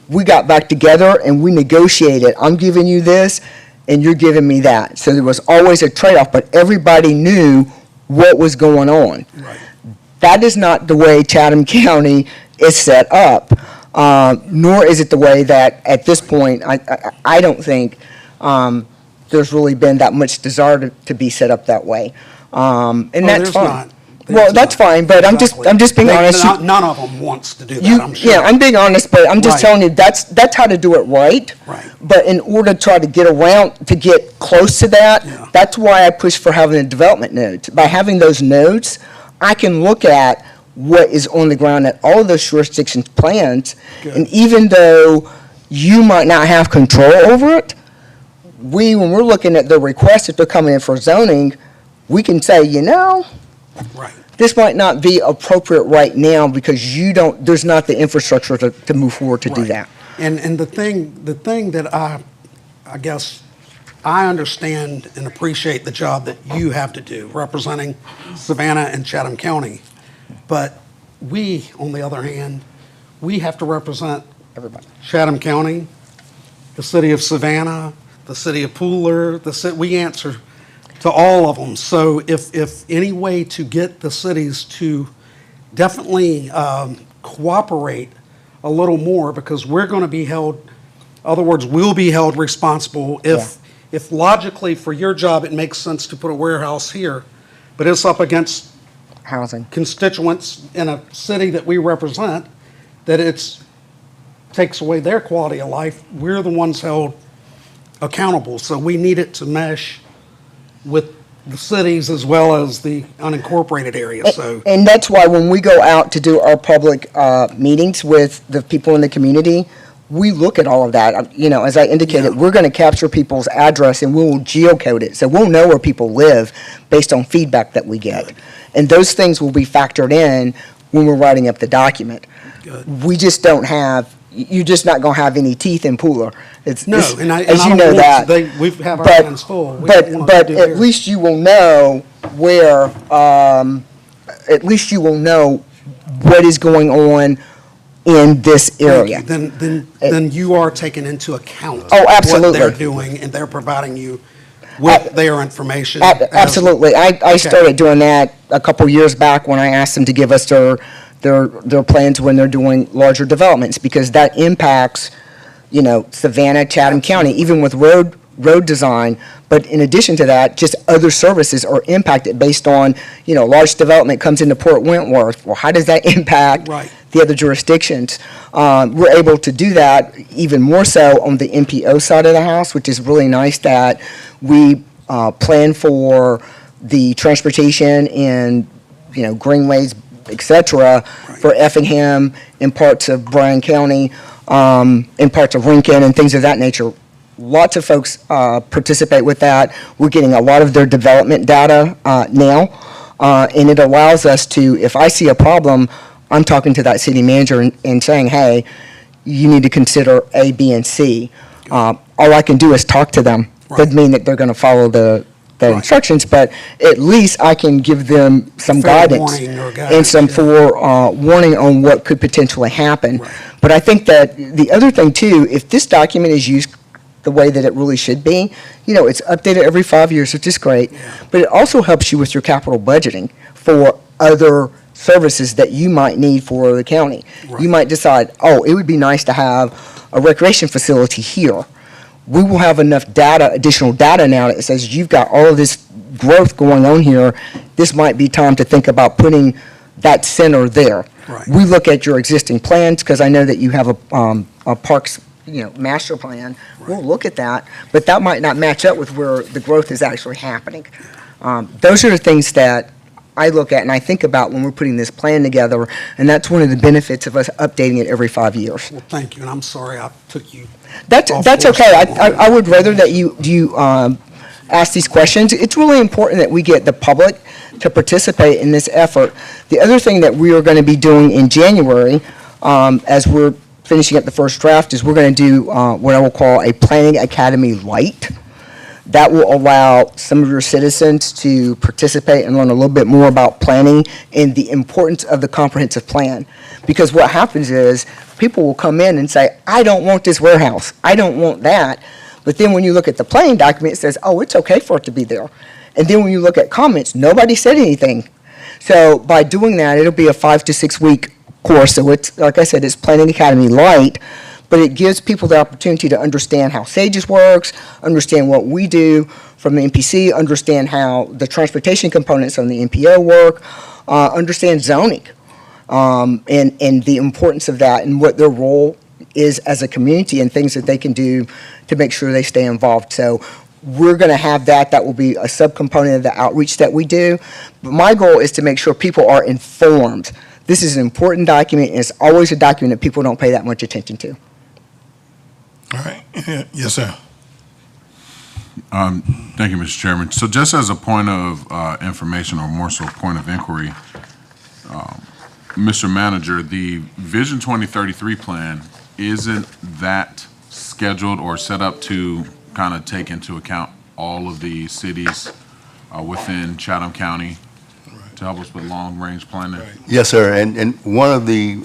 we got back together and we negotiated. I'm giving you this, and you're giving me that. So there was always a trade-off, but everybody knew what was going on. Right. That is not the way Chatham County is set up, nor is it the way that, at this point, I don't think there's really been that much desire to be set up that way. And that's there's fine. not. Well, There's that's not. fine, but I'm just being honest. None of them wants to do that, I'm sure. Yeah, I'm being honest, but I'm just Right. telling you, that's how to do it right. Right. But in order to try to get around, to get close to that, that's why I push for having a development note. By having those notes, I can look at what is on the ground at all of those jurisdictions' plans. Good. And even though you might not have control over it, when we're looking at the requests, if they're coming in for zoning, we can say, Right. this might not be appropriate right now because there's not the infrastructure to move forward to do Right. that. And the thing that I guess I understand and appreciate the job that you have to do representing Savannah and Chatham County. But we, on the other hand, we have to represent Everybody. Chatham County, the city of Savannah, the city of Pooler, we answer to all of them. So if any way to get the cities to definitely cooperate a little more, because we're going to be held, in other words, we'll be held responsible if logically for your job it makes sense to put a warehouse here, but it's up against Housing. constituents in a city that we represent, that takes away their quality of life, we're the ones held accountable. So we need it to mesh with the cities as well as the unincorporated areas. So And that's why when we go out to do our public meetings with the people in the community, we look at all of that. As I indicated, we're going to capture people's address and we'll geocode it. So we'll know where people live based on feedback that we get. And those things will be factored in when we're writing up the document. Good. We just don't have, you're just not going to have any teeth in Pooler. and I as you don't know want that. we have our But- hands full. We don't want But to do at theirs. least you will know where, at least you will know what is going on in this area. Then you are taking into account Oh, what absolutely. they're doing, and they're providing you with their information. Absolutely. I started doing that a couple years back when I asked them to give us their plans when they're doing larger developments, because that impacts, Savannah, Chatham County, even with road design. But in addition to that, just other services are impacted based on, large development comes into Port Wentworth. Well, how does that impact Right. the other jurisdictions? We're able to do that even more so on the MPO side of the house, which is really nice that we plan for the transportation and, greenways, et cetera, for Effingham and parts of Bryan County, and parts of Lincoln and things of that nature. Lots of folks participate with that. We're getting a lot of their development data now, and it allows us to, if I see a problem, I'm talking to that city manager and saying, hey, you need to consider A, B, and C. All I can do is talk to them. Doesn't mean that they're going to follow the instructions, but at least I can give them some Fair guidance warning or and guidance, some yeah. forewarning on what could potentially happen. But I think that the other thing too, if this document is used the way that it really should be, it's updated every 5 years, which is great, but it also helps you with your capital budgeting for other services that you might need for the county. You might decide, it would be nice to have a recreation facility here. We will have enough data, additional data now that says you've got all of this growth going on here. This might be time to think about putting that center there. Right. We look at your existing plans, because I know that you have a parks, master plan. We'll look at that, but that might not match up with where the growth is actually happening. Those are the things that I look at and I think about when we're putting this plan together, and that's one of the benefits of us updating it every 5 years. Well, thank you, and I'm sorry I took you. That's off okay. course. I would rather that you ask these questions. It's really important that we get the public to participate in this effort. The other thing that we are going to be doing in January, as we're finishing up the first draft, is we're going to do what I will call a Planning Academy Light. That will allow some of your citizens to participate and learn a little bit more about planning and the importance of the comprehensive plan. Because what happens is, people will come in and say, I don't want this warehouse, I don't want that. But then when you look at the planning document, it says, oh, it's okay for it to be there. And then when you look at comments, nobody said anything. So by doing that, it'll be a 5 to 6 week course. So it's, like I said, it's Planning Academy Light, but it gives people the opportunity to understand how SAGES works, understand what we do from the MPC, understand how the transportation components on the MPO work, understand zoning, and the importance of that and what their role is as a community and things that they can do to make sure they stay involved. So we're going to have that. That will be a subcomponent of the outreach that we do. But my goal is to make sure people are informed. This is an important document, and it's always a document that people don't pay that much attention to. All right. Yes, sir. Thank you, Mr. Chairman. So just as a point of information, or more so a point of inquiry, Mr. Manager, the Vision 2033 plan, isn't that scheduled or set up to kind of take into account all of the cities within Chatham County to help us with long-range planning? Yes, sir. And one of the,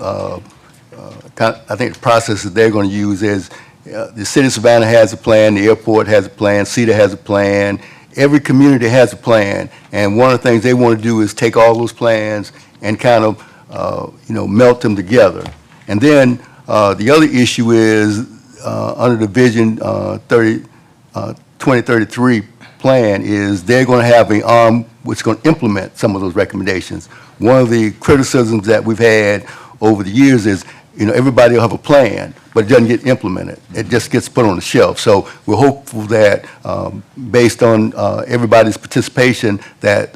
I think the process that they're going to use is the city of Savannah has a plan, the airport has a plan, CETA has a plan, every community has a plan. And one of the things they want to do is take all those plans and kind of, melt them together. And then the other issue is under the Vision 2033 plan is they're going to have an arm which is going to implement some of those recommendations. One of the criticisms that we've had over the years is, everybody will have a plan, but it doesn't get implemented. It just gets put on the shelf. So we're hopeful that based on everybody's participation, that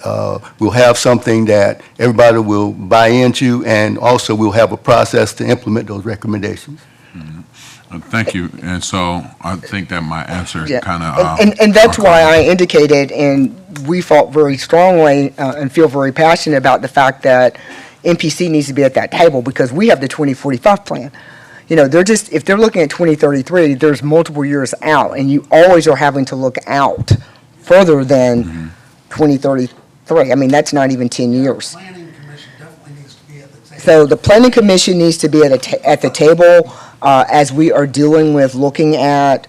we'll have something that everybody will buy into, and also we'll have a process to implement those recommendations. Thank you. And so I think that my answer Yeah. kind of. And that's why I indicated, and we felt very strongly and feel very passionate about the fact that MPC needs to be at that table, because we have the 2045 plan. If they're looking at 2033, there's multiple years out, and you always are having to look out further than 2033. I mean, that's not even 10 years. Planning Commission definitely needs to be at the table. So the Planning Commission needs to be at the table as we are dealing with looking at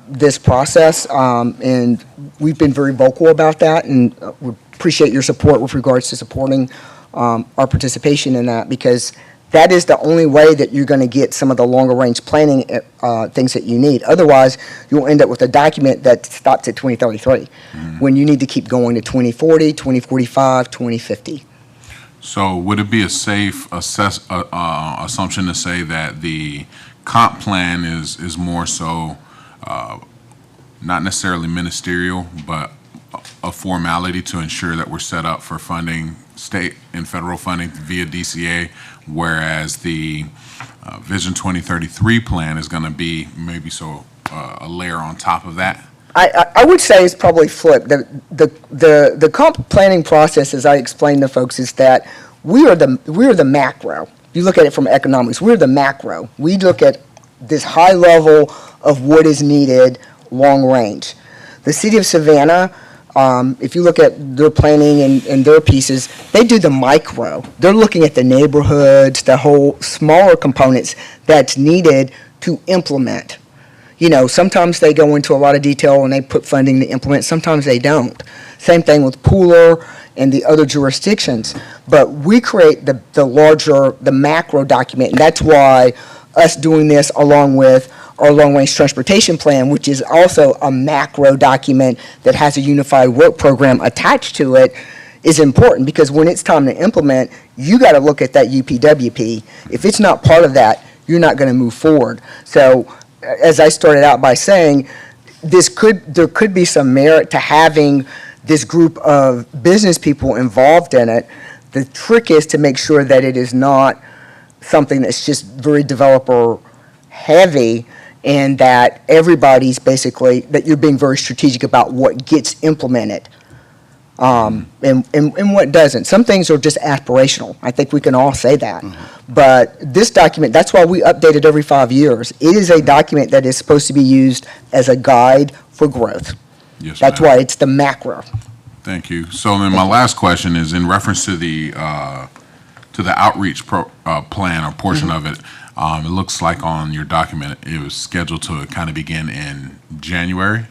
this process, and we've been very vocal about that, and we appreciate your support with regards to supporting our participation in that, because that is the only way that you're going to get some of the longer range planning things that you need. Otherwise, you'll end up with a document that stops at 2033 when you need to keep going to 2040, 2045, 2050. So would it be a safe assumption to say that the comp plan is more so not necessarily ministerial, but a formality to ensure that we're set up for funding, state and federal funding via DCA, whereas the Vision 2033 plan is going to be maybe a layer on top of that? I would say it's probably flipped. The comp planning process, as I explained to folks, is that we are the macro. You look at it from economics. We're the macro. We look at this high level of what is needed long range. The city of Savannah, if you look at their planning and their pieces, they do the micro. They're looking at the neighborhoods, the whole smaller components that's needed to implement. Sometimes they go into a lot of detail and they put funding to implement. Sometimes they don't. Same thing with Pooler and the other jurisdictions. But we create the macro document, and that's why us doing this along with our long-range transportation plan, which is also a macro document that has a unified work program attached to it, is important, because when it's time to implement, you got to look at that UPWP. If it's not part of that, you're not going to move forward. So, as I started out by saying, there could be some merit to having this group of business people involved in it. The trick is to make sure that it is not something that's just very developer heavy, and that everybody's that you're being very strategic about what gets implemented and what doesn't. Some things are just aspirational. I think we can all say that. But this document, that's why we update it every 5 years. It is a document that is supposed to be used as a guide for growth. Yes, That's ma'am. why it's the macro. Thank you. So then my last question is in reference to the outreach plan or portion of it. It looks like on your document, it was scheduled to kind of begin in January.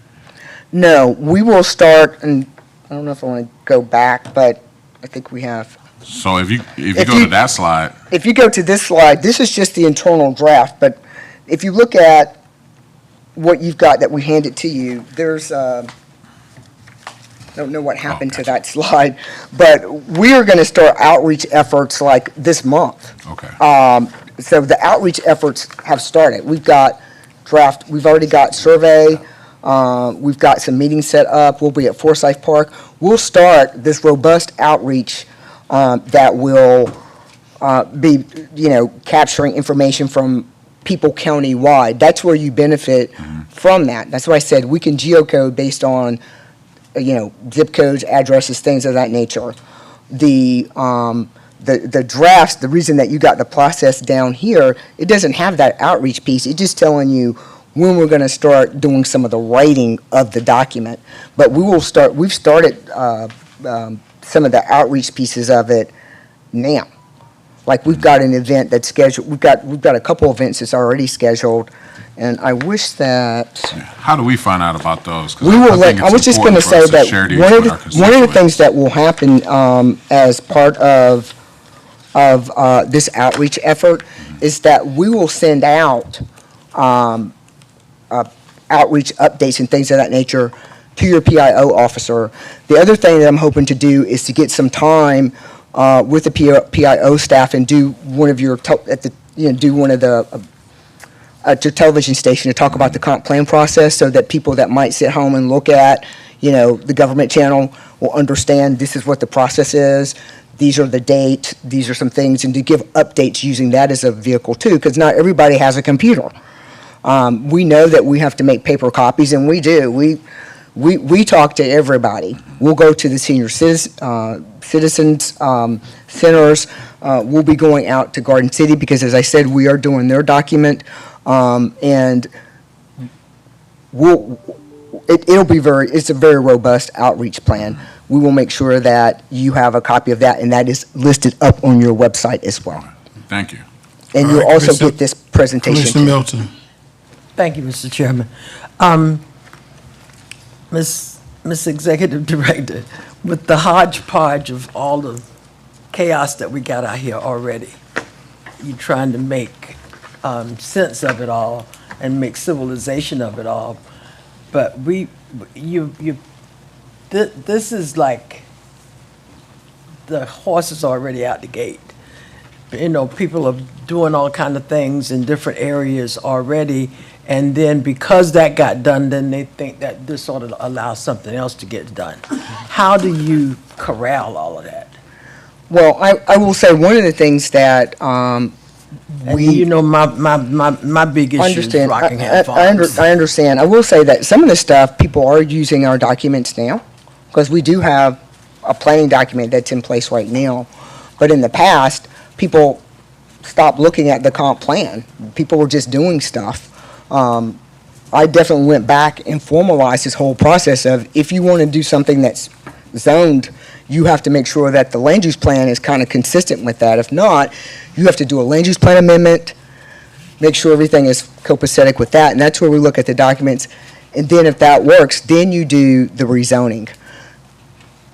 No, we will start, and I don't know if I want to go back, but I think we have. So if you go to that slide, If you go to this slide, this is just the internal draft, but if you look at what you've got that we handed to you, there's, I don't know what happened to that slide, but we are going to start outreach efforts like this month. okay. So the outreach efforts have started. We've already got survey, we've got some meetings set up, we'll be at Forsyth Park. We'll start this robust outreach that will be, capturing information from people county-wide. That's where you benefit from that. That's why I said we can geocode based on, zip codes, addresses, things of that nature. The drafts, the reason that you got the process down here, it doesn't have that outreach piece. It's just telling you when we're going to start doing some of the writing of the document. But we've started some of the outreach pieces of it now. Like we've got an event that's scheduled, we've got a couple events that's already scheduled, and I wish that. How do we find out about those? 'Cause We will think I it's was just going to important say for us that share these one of with our the constituents. things that will happen as part of this outreach effort is that we will send out outreach updates and things of that nature to your PIO officer. The other thing that I'm hoping to do is to get some time with the PIO staff and do one of your at your television station to talk about the comp plan process so that people that might sit home and look at, the government channel will understand this is what the process is, these are the dates, these are some things, and to give updates using that as a vehicle too, because not everybody has a computer. We know that we have to make paper copies, and we do. We talk to everybody. We'll go to the senior citizens centers. We'll be going out to Garden City because, as I said, we are doing their document, and it's a very robust outreach plan. We will make sure that you have a copy of that, and that is listed up on your website as well. Thank you. And All you'll right, also Commissioner- get this presentation. Commissioner too. Milton. Thank you, Mr. Chairman. Ms. Executive Director, with the hodgepodge of all the chaos that we got out here already, you're trying to make sense of it all and make civilization of it all. But this is like the horse is already out the gate. People are doing all kind of things in different areas already, and then because that got done, then they think that this ought to allow something else to get done. How do you corral all of that? Well, I will say one of the things that And my big issue is understand. Rockingham I Farms. understand. I will say that some of the stuff, people are using our documents now, because we do have a planning document that's in place right now. But in the past, people stopped looking at the comp plan. People were just doing stuff. I definitely went back and formalized this whole process of, if you want to do something that's zoned, you have to make sure that the land use plan is kind of consistent with that. If not, you have to do a land use plan amendment, make sure everything is copacetic with that, and that's where we look at the documents. And then if that works, then you do the rezoning.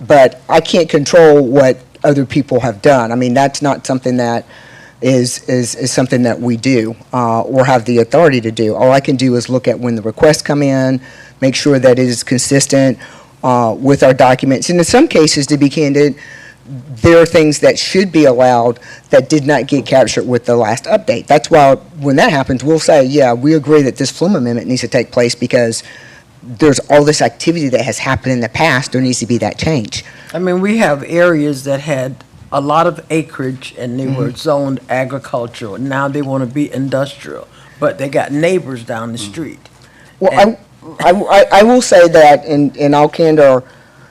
But I can't control what other people have done. I mean, that's not something that is something that we do or have the authority to do. All I can do is look at when the requests come in, make sure that it is consistent with our documents. And in some cases, to be candid, there are things that should be allowed that did not get captured with the last update. That's why when that happens, we'll say, yeah, we agree that this flume amendment needs to take place because there's all this activity that has happened in the past. There needs to be that change. I mean, we have areas that had a lot of acreage and they were zoned agricultural. Now they want to be industrial, but they got neighbors down the street. Well, I will say that in all candor,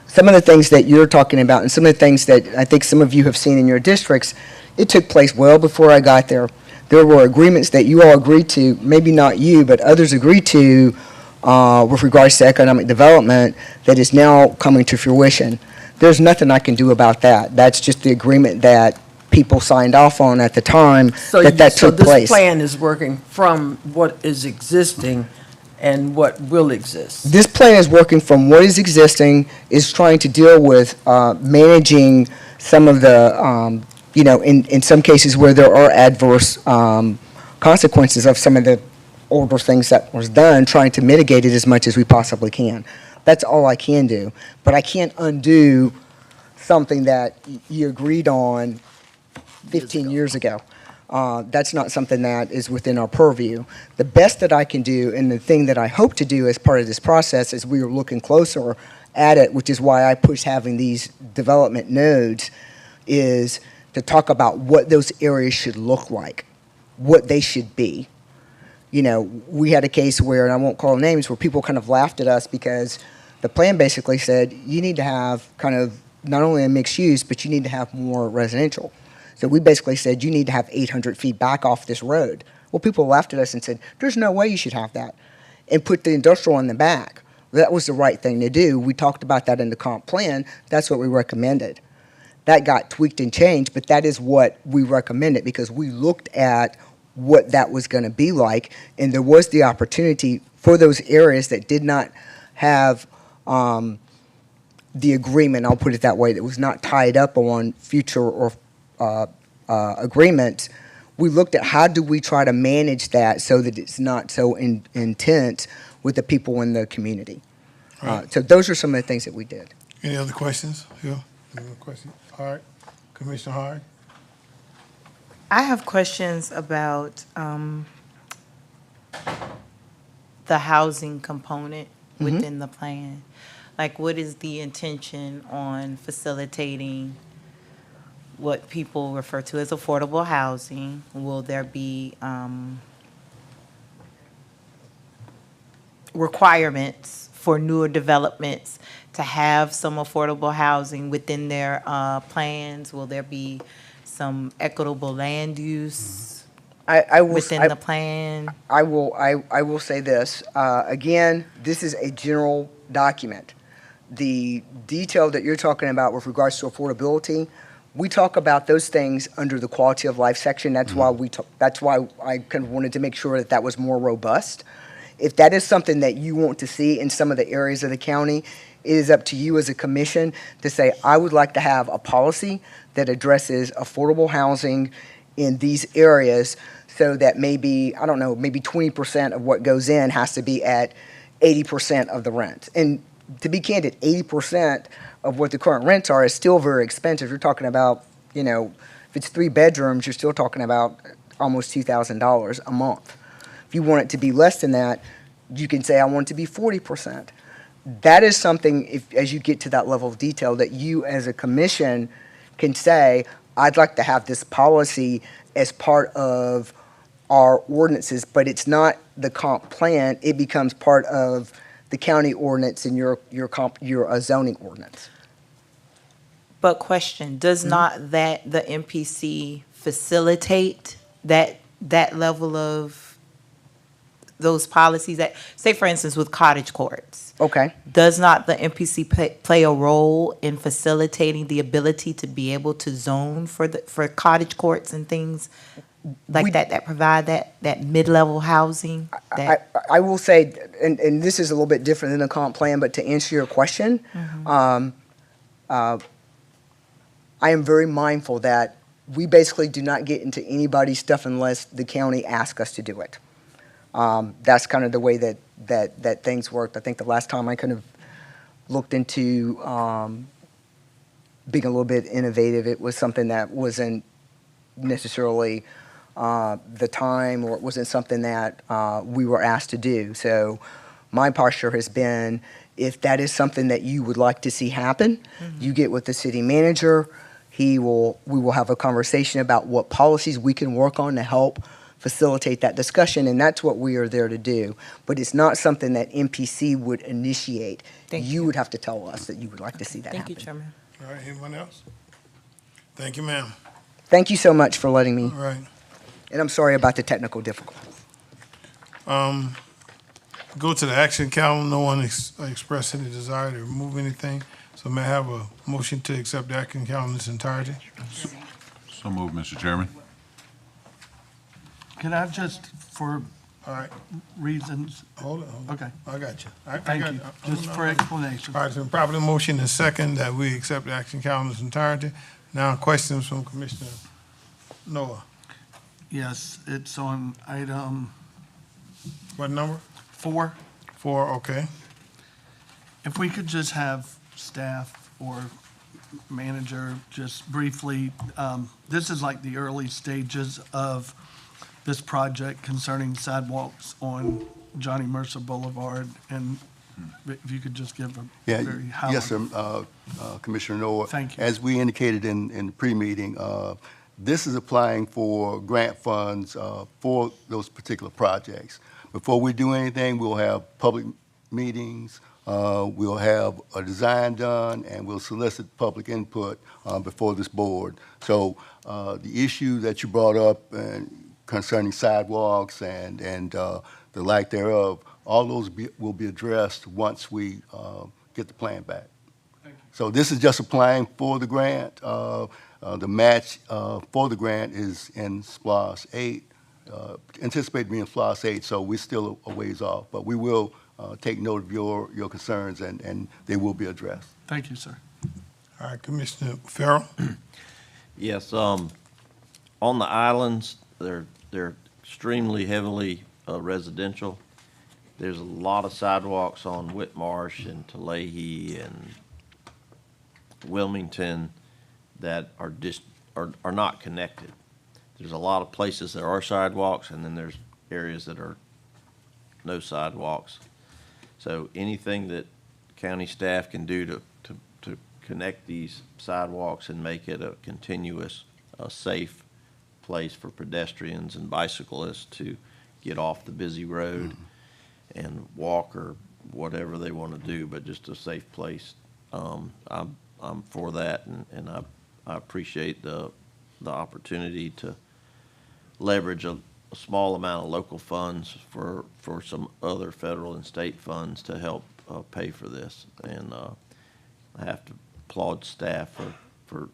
some of the things that you're talking about and some of the things that I think some of you have seen in your districts, it took place well before I got there. There were agreements that you all agreed to, maybe not you, but others agreed to with regards to economic development that is now coming to fruition. There's nothing I can do about that. That's just the agreement that people signed off on at the time So that so took this place. plan is working from what is existing and what will exist. This plan is working from what is existing, is trying to deal with managing some of the, in some cases where there are adverse consequences of some of the older things that was done, trying to mitigate it as much as we possibly can. That's all I can do. But I can't undo something that you agreed on 15 years ago. That's not something that is within our purview. The best that I can do, and the thing that I hope to do as part of this process, as we are looking closer at it, which is why I push having these development nodes, is to talk about what those areas should look like, what they should be. We had a case where, and I won't call names, where people kind of laughed at us because the plan basically said you need to have kind of not only a mixed use, but you need to have more residential. So we basically said, you need to have 800 feet back off this road. Well, people laughed at us and said, there's no way you should have that, and put the industrial in the back. That was the right thing to do. We talked about that in the comp plan. That's what we recommended. That got tweaked and changed, but that is what we recommended because we looked at what that was going to be like, and there was the opportunity for those areas that did not have the agreement, I'll put it that way, that was not tied up on future or agreements. We looked at how do we try to manage that so that it's not so intense with the people in the community. Right. So those are some of the things that we did. Any other questions? Phil? Any other questions? Hard? Commissioner Hard? I have questions about the housing component within the plan. Like, what is the intention on facilitating what people refer to as affordable housing? Will there be requirements for newer developments to have some affordable housing within their plans? Will there be some equitable land use I will, within the plan? I will say this. Again, this is a general document. The detail that you're talking about with regards to affordability, we talk about those things under the quality of life section. That's why that's why I kind of wanted to make sure that that was more robust. If that is something that you want to see in some of the areas of the county, it is up to you as a commission to say, I would like to have a policy that addresses affordable housing in these areas so that maybe, I don't know, maybe 20% of what goes in has to be at 80% of the rent. And to be candid, 80% of what the current rents are is still very expensive. You're talking about, if it's 3 bedrooms, you're still talking about almost $2,000 a month. If you want it to be less than that, you can say, I want it to be 40%. That is something, as you get to that level of detail, that you as a commission can say, I'd like to have this policy as part of our ordinances, but it's not the comp plan. It becomes part of the county ordinance and your zoning ordinance. But question, does not the MPC facilitate that level of those policies that, say for instance with cottage courts? Okay. Does not the MPC play a role in facilitating the ability to be able to zone for cottage courts and things like that provide that mid-level housing? I will say, and this is a little bit different than the comp plan, but to answer your question, I am very mindful that we basically do not get into anybody's stuff unless the county asks us to do it. That's kind of the way that things worked. I think the last time I kind of looked into being a little bit innovative, it was something that wasn't necessarily the time, or it wasn't something that we were asked to do. So my posture has been, if that is something that you would like to see happen, you get with the city manager. We will have a conversation about what policies we can work on to help facilitate that discussion, and that's what we are there to do. But it's not something that MPC would initiate. You would have to tell us that you would like to see that happen. Thank you, Chairman. All right, anyone else? Thank you, ma'am. Thank you so much for letting me. All right. And I'm sorry about the technical difficulties. go to the action calendar. No one expressed any desire to remove anything. So may I have a motion to accept the action calendar in its entirety? So moved, Mr. Chairman. Can I just, for All right, reasons, hold on. okay, I got you. I thank got you, I'm- just I'm- for explanation. All right, so properly motion and second that we accept the action calendar in its entirety. Now, questions from Commissioner Noah. Yes, it's on item What number? 4. 4, okay. If we could just have staff or manager just briefly, this is like the early stages of this project concerning sidewalks on Johnny Mercer Boulevard, and if you could just give a Yeah, very high. yes, sir, Commissioner Noah. Thank you. As we indicated in the pre-meeting, this is applying for grant funds for those particular projects. Before we do anything, we'll have public meetings, we'll have a design done, and we'll solicit public input before this board. So the issue that you brought up concerning sidewalks and the like thereof, all those will be addressed once we get the plan back. So this is just applying for the grant. The match for the grant is in SPLOST 8, anticipated to be in SPLOST 8, so we're still a ways off. But we will take note of your concerns, and they will be addressed. Thank you, sir. All right, Commissioner Farrell. Yes, on the islands, they're extremely heavily residential. There's a lot of sidewalks on Whitmarsh and Tulahi and Wilmington that are not connected. There's a lot of places that are sidewalks, and then there's areas that are no sidewalks. So anything that county staff can do to connect these sidewalks and make it a continuous, safe place for pedestrians and bicyclists to get off the busy road and walk or whatever they want to do, but just a safe place. I'm for that, and I appreciate the opportunity to leverage a small amount of local funds for some other federal and state funds to help pay for this. And I have to applaud staff for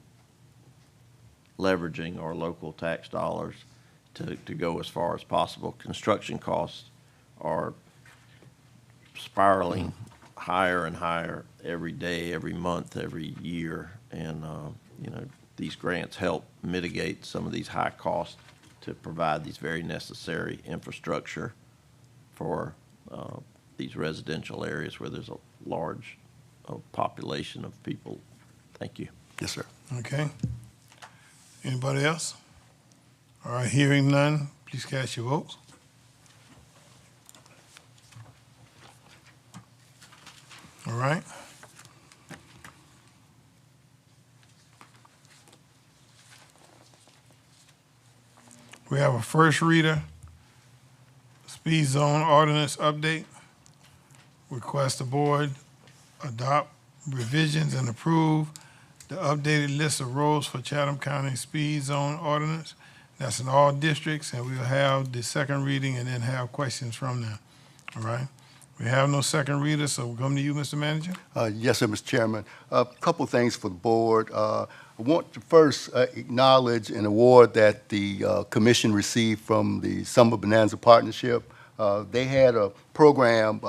leveraging our local tax dollars to go as far as possible. Construction costs are spiraling higher and higher every day, every month, every year. And, these grants help mitigate some of these high costs to provide these very necessary infrastructure for these residential areas where there's a large population of people. Thank you. Yes, sir. Okay. Anybody else? All right, hearing none, please cast your votes. All right. We have a first reader, speed zone ordinance update. Request the board adopt revisions and approve the updated list of roads for Chatham County speed zone ordinance. That's in all districts, and we'll have the second reading and then have questions from them. All right? We have no second reader, so we'll come to you, Mr. Manager. Yes, sir, Mr. Chairman. A couple of things for the board. I want to first acknowledge an award that the commission received from the Summer Bonanza Partnership. They had a program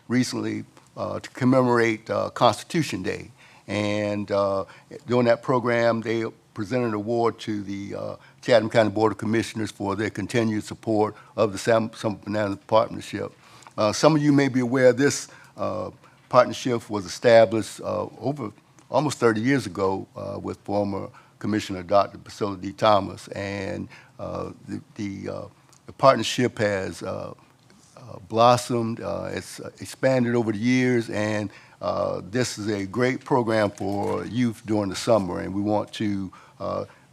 recently to commemorate Constitution Day. And during that program, they presented an award to the Chatham County Board of Commissioners for their continued support of the Summer Bonanza Partnership. Some of you may be aware this partnership was established over almost 30 years ago with former Commissioner Dr. Priscilla D. Thomas. And the partnership has blossomed, it's expanded over the years, and this is a great program for youth during the summer. And we want to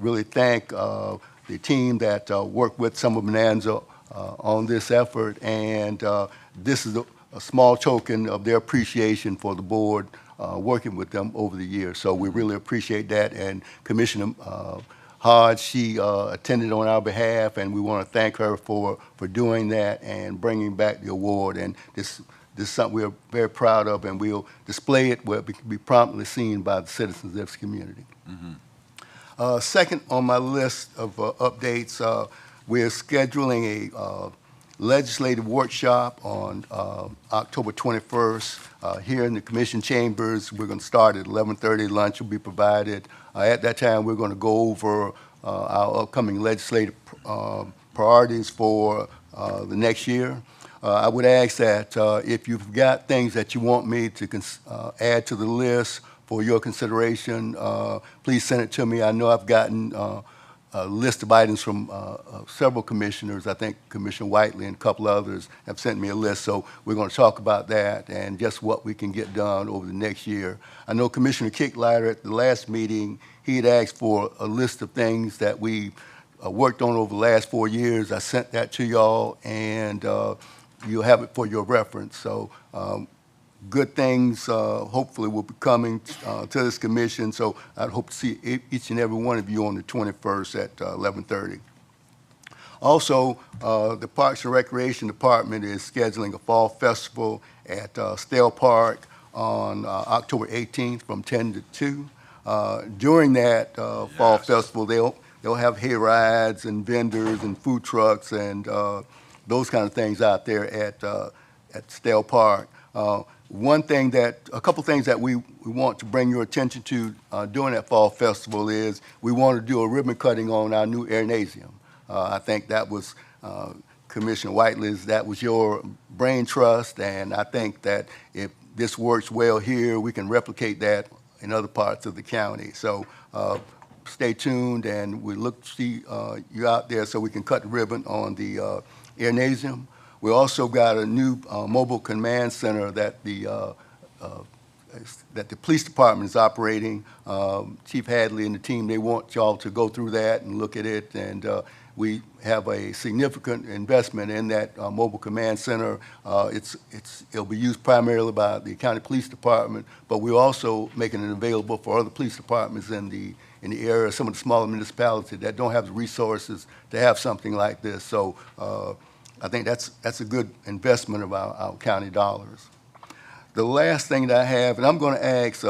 really thank the team that worked with Summer Bonanza on this effort. And this is a small token of their appreciation for the board working with them over the years. So we really appreciate that. And Commissioner Hodge. She attended on our behalf, and we want to thank her for doing that and bringing back the award. And this is something we're very proud of, and we'll display it where it can be promptly seen by the citizens of this community. Second on my list of updates, we're scheduling a legislative workshop on October 21st here in the commission chambers. We're going to start at 11:30. Lunch will be provided. At that time, we're going to go over our upcoming legislative priorities for the next year. I would ask that if you've got things that you want me to add to the list for your consideration, please send it to me. I know I've gotten a list of items from several commissioners. I think Commissioner Whiteley and a couple others have sent me a list, so we're going to talk about that and just what we can get done over the next year. I know Commissioner Kicklighter at the last meeting, he had asked for a list of things that we worked on over the last 4 years. I sent that to y'all, and you'll have it for your reference. So good things hopefully will be coming to this commission, so I'd hope to see each and every one of you on the 21st at 11:30. Also, the Parks and Recreation Department is scheduling a fall festival at Stale Park on October 18th from 10 to 2. During that fall festival, they'll have hay rides and vendors and food trucks and those kind of things out there at Stale Park. A couple things that we want to bring your attention to during that fall festival is we want to do a ribbon cutting on our new airnasium. I think that was Commissioner Whiteley's, that was your brain trust, and I think that if this works well here, we can replicate that in other parts of the county. So stay tuned, and we look to see you out there so we can cut the ribbon on the airnasium. We also got a new mobile command center that the police department is operating. Chief Hadley and the team, they want y'all to go through that and look at it, and we have a significant investment in that mobile command center. It'll be used primarily by the county police department, but we're also making it available for other police departments in the area, some of the smaller municipalities that don't have the resources to have something like this. So I think that's a good investment of our county dollars. The last thing that I have, and I'm going to ask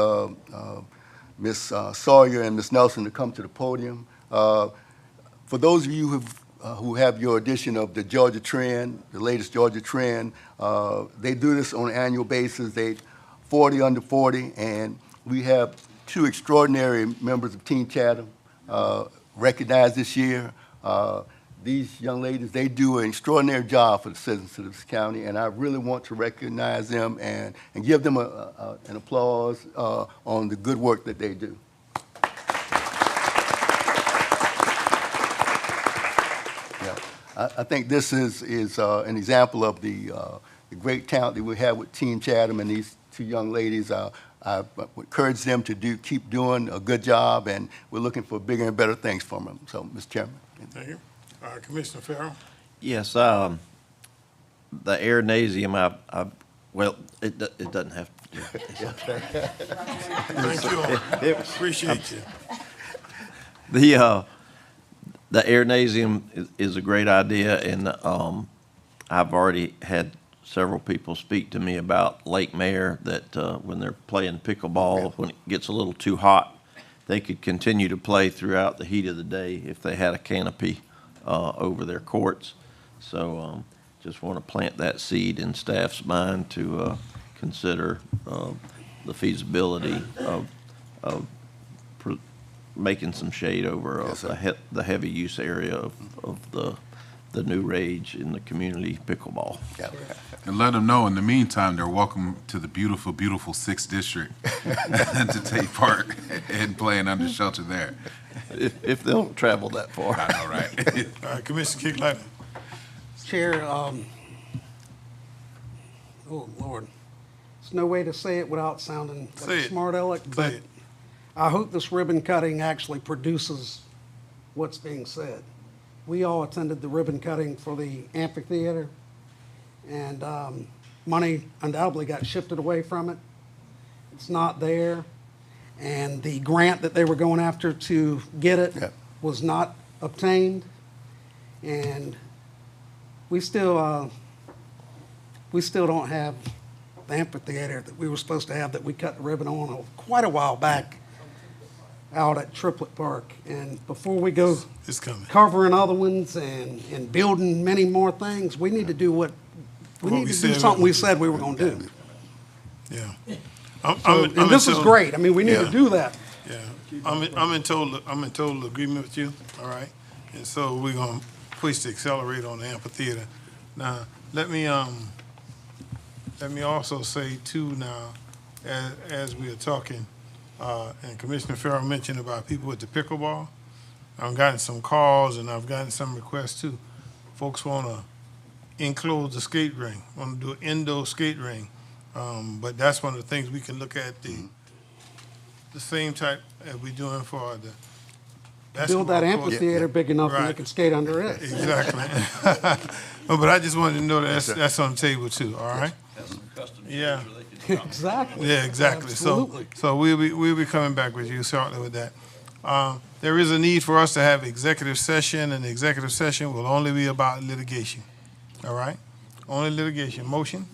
Ms. Sawyer and Ms. Nelson to come to the podium. For those of you who have your edition of the Georgia Trend, the latest Georgia Trend, they do this on an annual basis. They 40 under 40, and we have two extraordinary members of Team Chatham recognized this year. These young ladies, they do an extraordinary job for the citizens of this county, and I really want to recognize them and give them an applause on the good work that they do. Yeah, I think this is an example of the great talent that we have with Team Chatham, and these two young ladies. I would encourage them to keep doing a good job, and we're looking for bigger and better things from them. So, Mr. Chairman. Thank you. Commissioner Farrell? Yes, the airnasium, well, it doesn't have to. Thank you. Appreciate you. The airnasium is a great idea, and I've already had several people speak to me about Lake Mare that when they're playing pickleball, when it gets a little too hot, they could continue to play throughout the heat of the day if they had a canopy over their courts. So just want to plant that seed in staff's mind to consider the feasibility of making some shade over the heavy use area of the new rage in the community pickleball. Yeah. And let them know, in the meantime, they're welcome to the beautiful, beautiful 6th District to take part in playing under shelter there. If they'll travel that far. I know, right? Commissioner Kicklighter. Chair, oh, Lord. There's no way to say it without sounding like a smart aleck, but I hope this ribbon cutting actually produces what's being said. We all attended the ribbon cutting for the amphitheater, and money undoubtedly got shifted away from it. It's not there. And the grant that they were going after to get it was not obtained, and we still don't have the amphitheater that we were supposed to have, that we cut the ribbon on quite a while back out at Triplet Park. And before we go It's coming. covering other ones and building many more things, we need to do we need to do something we said we were going to do. Yeah. And this is great. I mean, we need to do that. Yeah, I'm in total agreement with you, all right? And so we're gonna push the accelerator on the amphitheater. Now, let me also say too now, as we are talking, and Commissioner Farrell mentioned about people with the pickleball. I've gotten some calls and I've gotten some requests too. Folks wanna enclose the skate ring, wanna do an indoor skate ring. But that's one of the things we can look at, the same type as we're doing for the basketball Build that court. amphitheater big enough and they Right. can skate under it. Exactly. But I just wanted to know that's on the table too, all right? Yeah. Exactly. Yeah, exactly. Absolutely. So we'll be coming back with you shortly with that. There is a need for us to have executive session, and the executive session will only be about litigation, all right? Only litigation. Motion?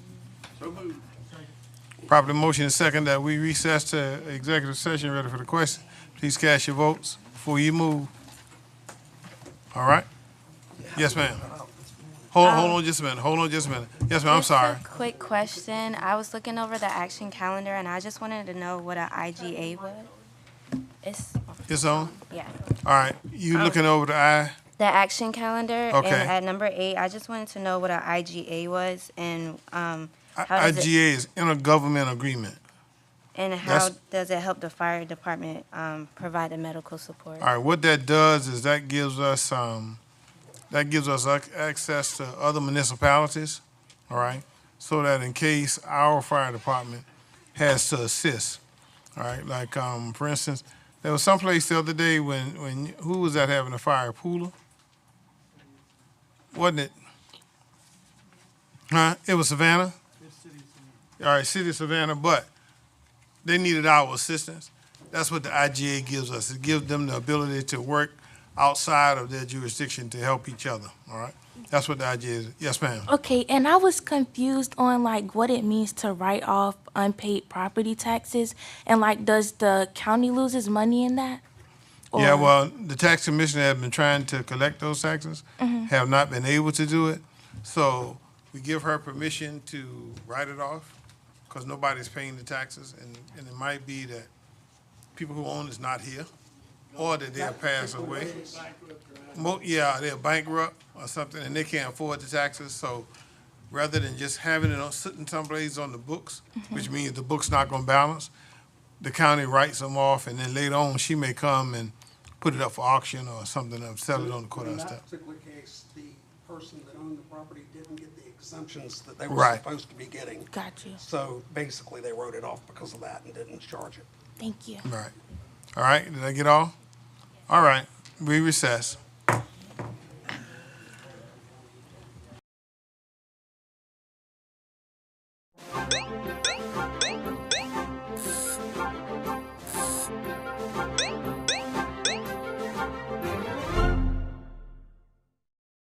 Properly motion is second that we recess to executive session, ready for the question. Please cast your votes before you move. All right? Yes, ma'am. Hold on just a minute. Yes, ma'am, I'm sorry. Just a quick question. I was looking over the action calendar and I just wanted to know what an IGA was. It's on? Yeah. All right, you looking over the The action calendar. Okay. And at number 8, I just wanted to know what an IGA was and how does it, IGA is intergovernmental agreement. and how does it help the fire department provide the medical support? All right, what that does is that gives us access to other municipalities, all right? So that in case our fire department has to assist, all right? Like, for instance, there was someplace the other day when who was that having a fire? Pooler? Wasn't it? Huh? It was Savannah? All right, City of Savannah, but they needed our assistance. That's what the IGA gives us. It gives them the ability to work outside of their jurisdiction to help each other, all right? That's what the IGA is. Yes, ma'am. Okay, and I was confused on like what it means to write off unpaid property taxes, and like does the county loses money in that? Yeah, well, the tax commissioner have been trying to collect those taxes, have not been able to do it. So we give her permission to write it off because nobody's paying the taxes, and it might be that people who own it's not here, or that they'll pass away. Yeah, they're bankrupt or something, and they can't afford the taxes. So rather than just having it sitting someplace on the books, which means the book's not going to balance, the county writes them off, and then later on she may come and put it up for auction or something and sell it on the courthouse In step. that particular case, the person that owned the property didn't get the exemptions that they were Right. supposed to be getting. Got you. So basically, they wrote it off because of that and didn't charge it. Thank you. Right. All right, did I get all? All right, we recess.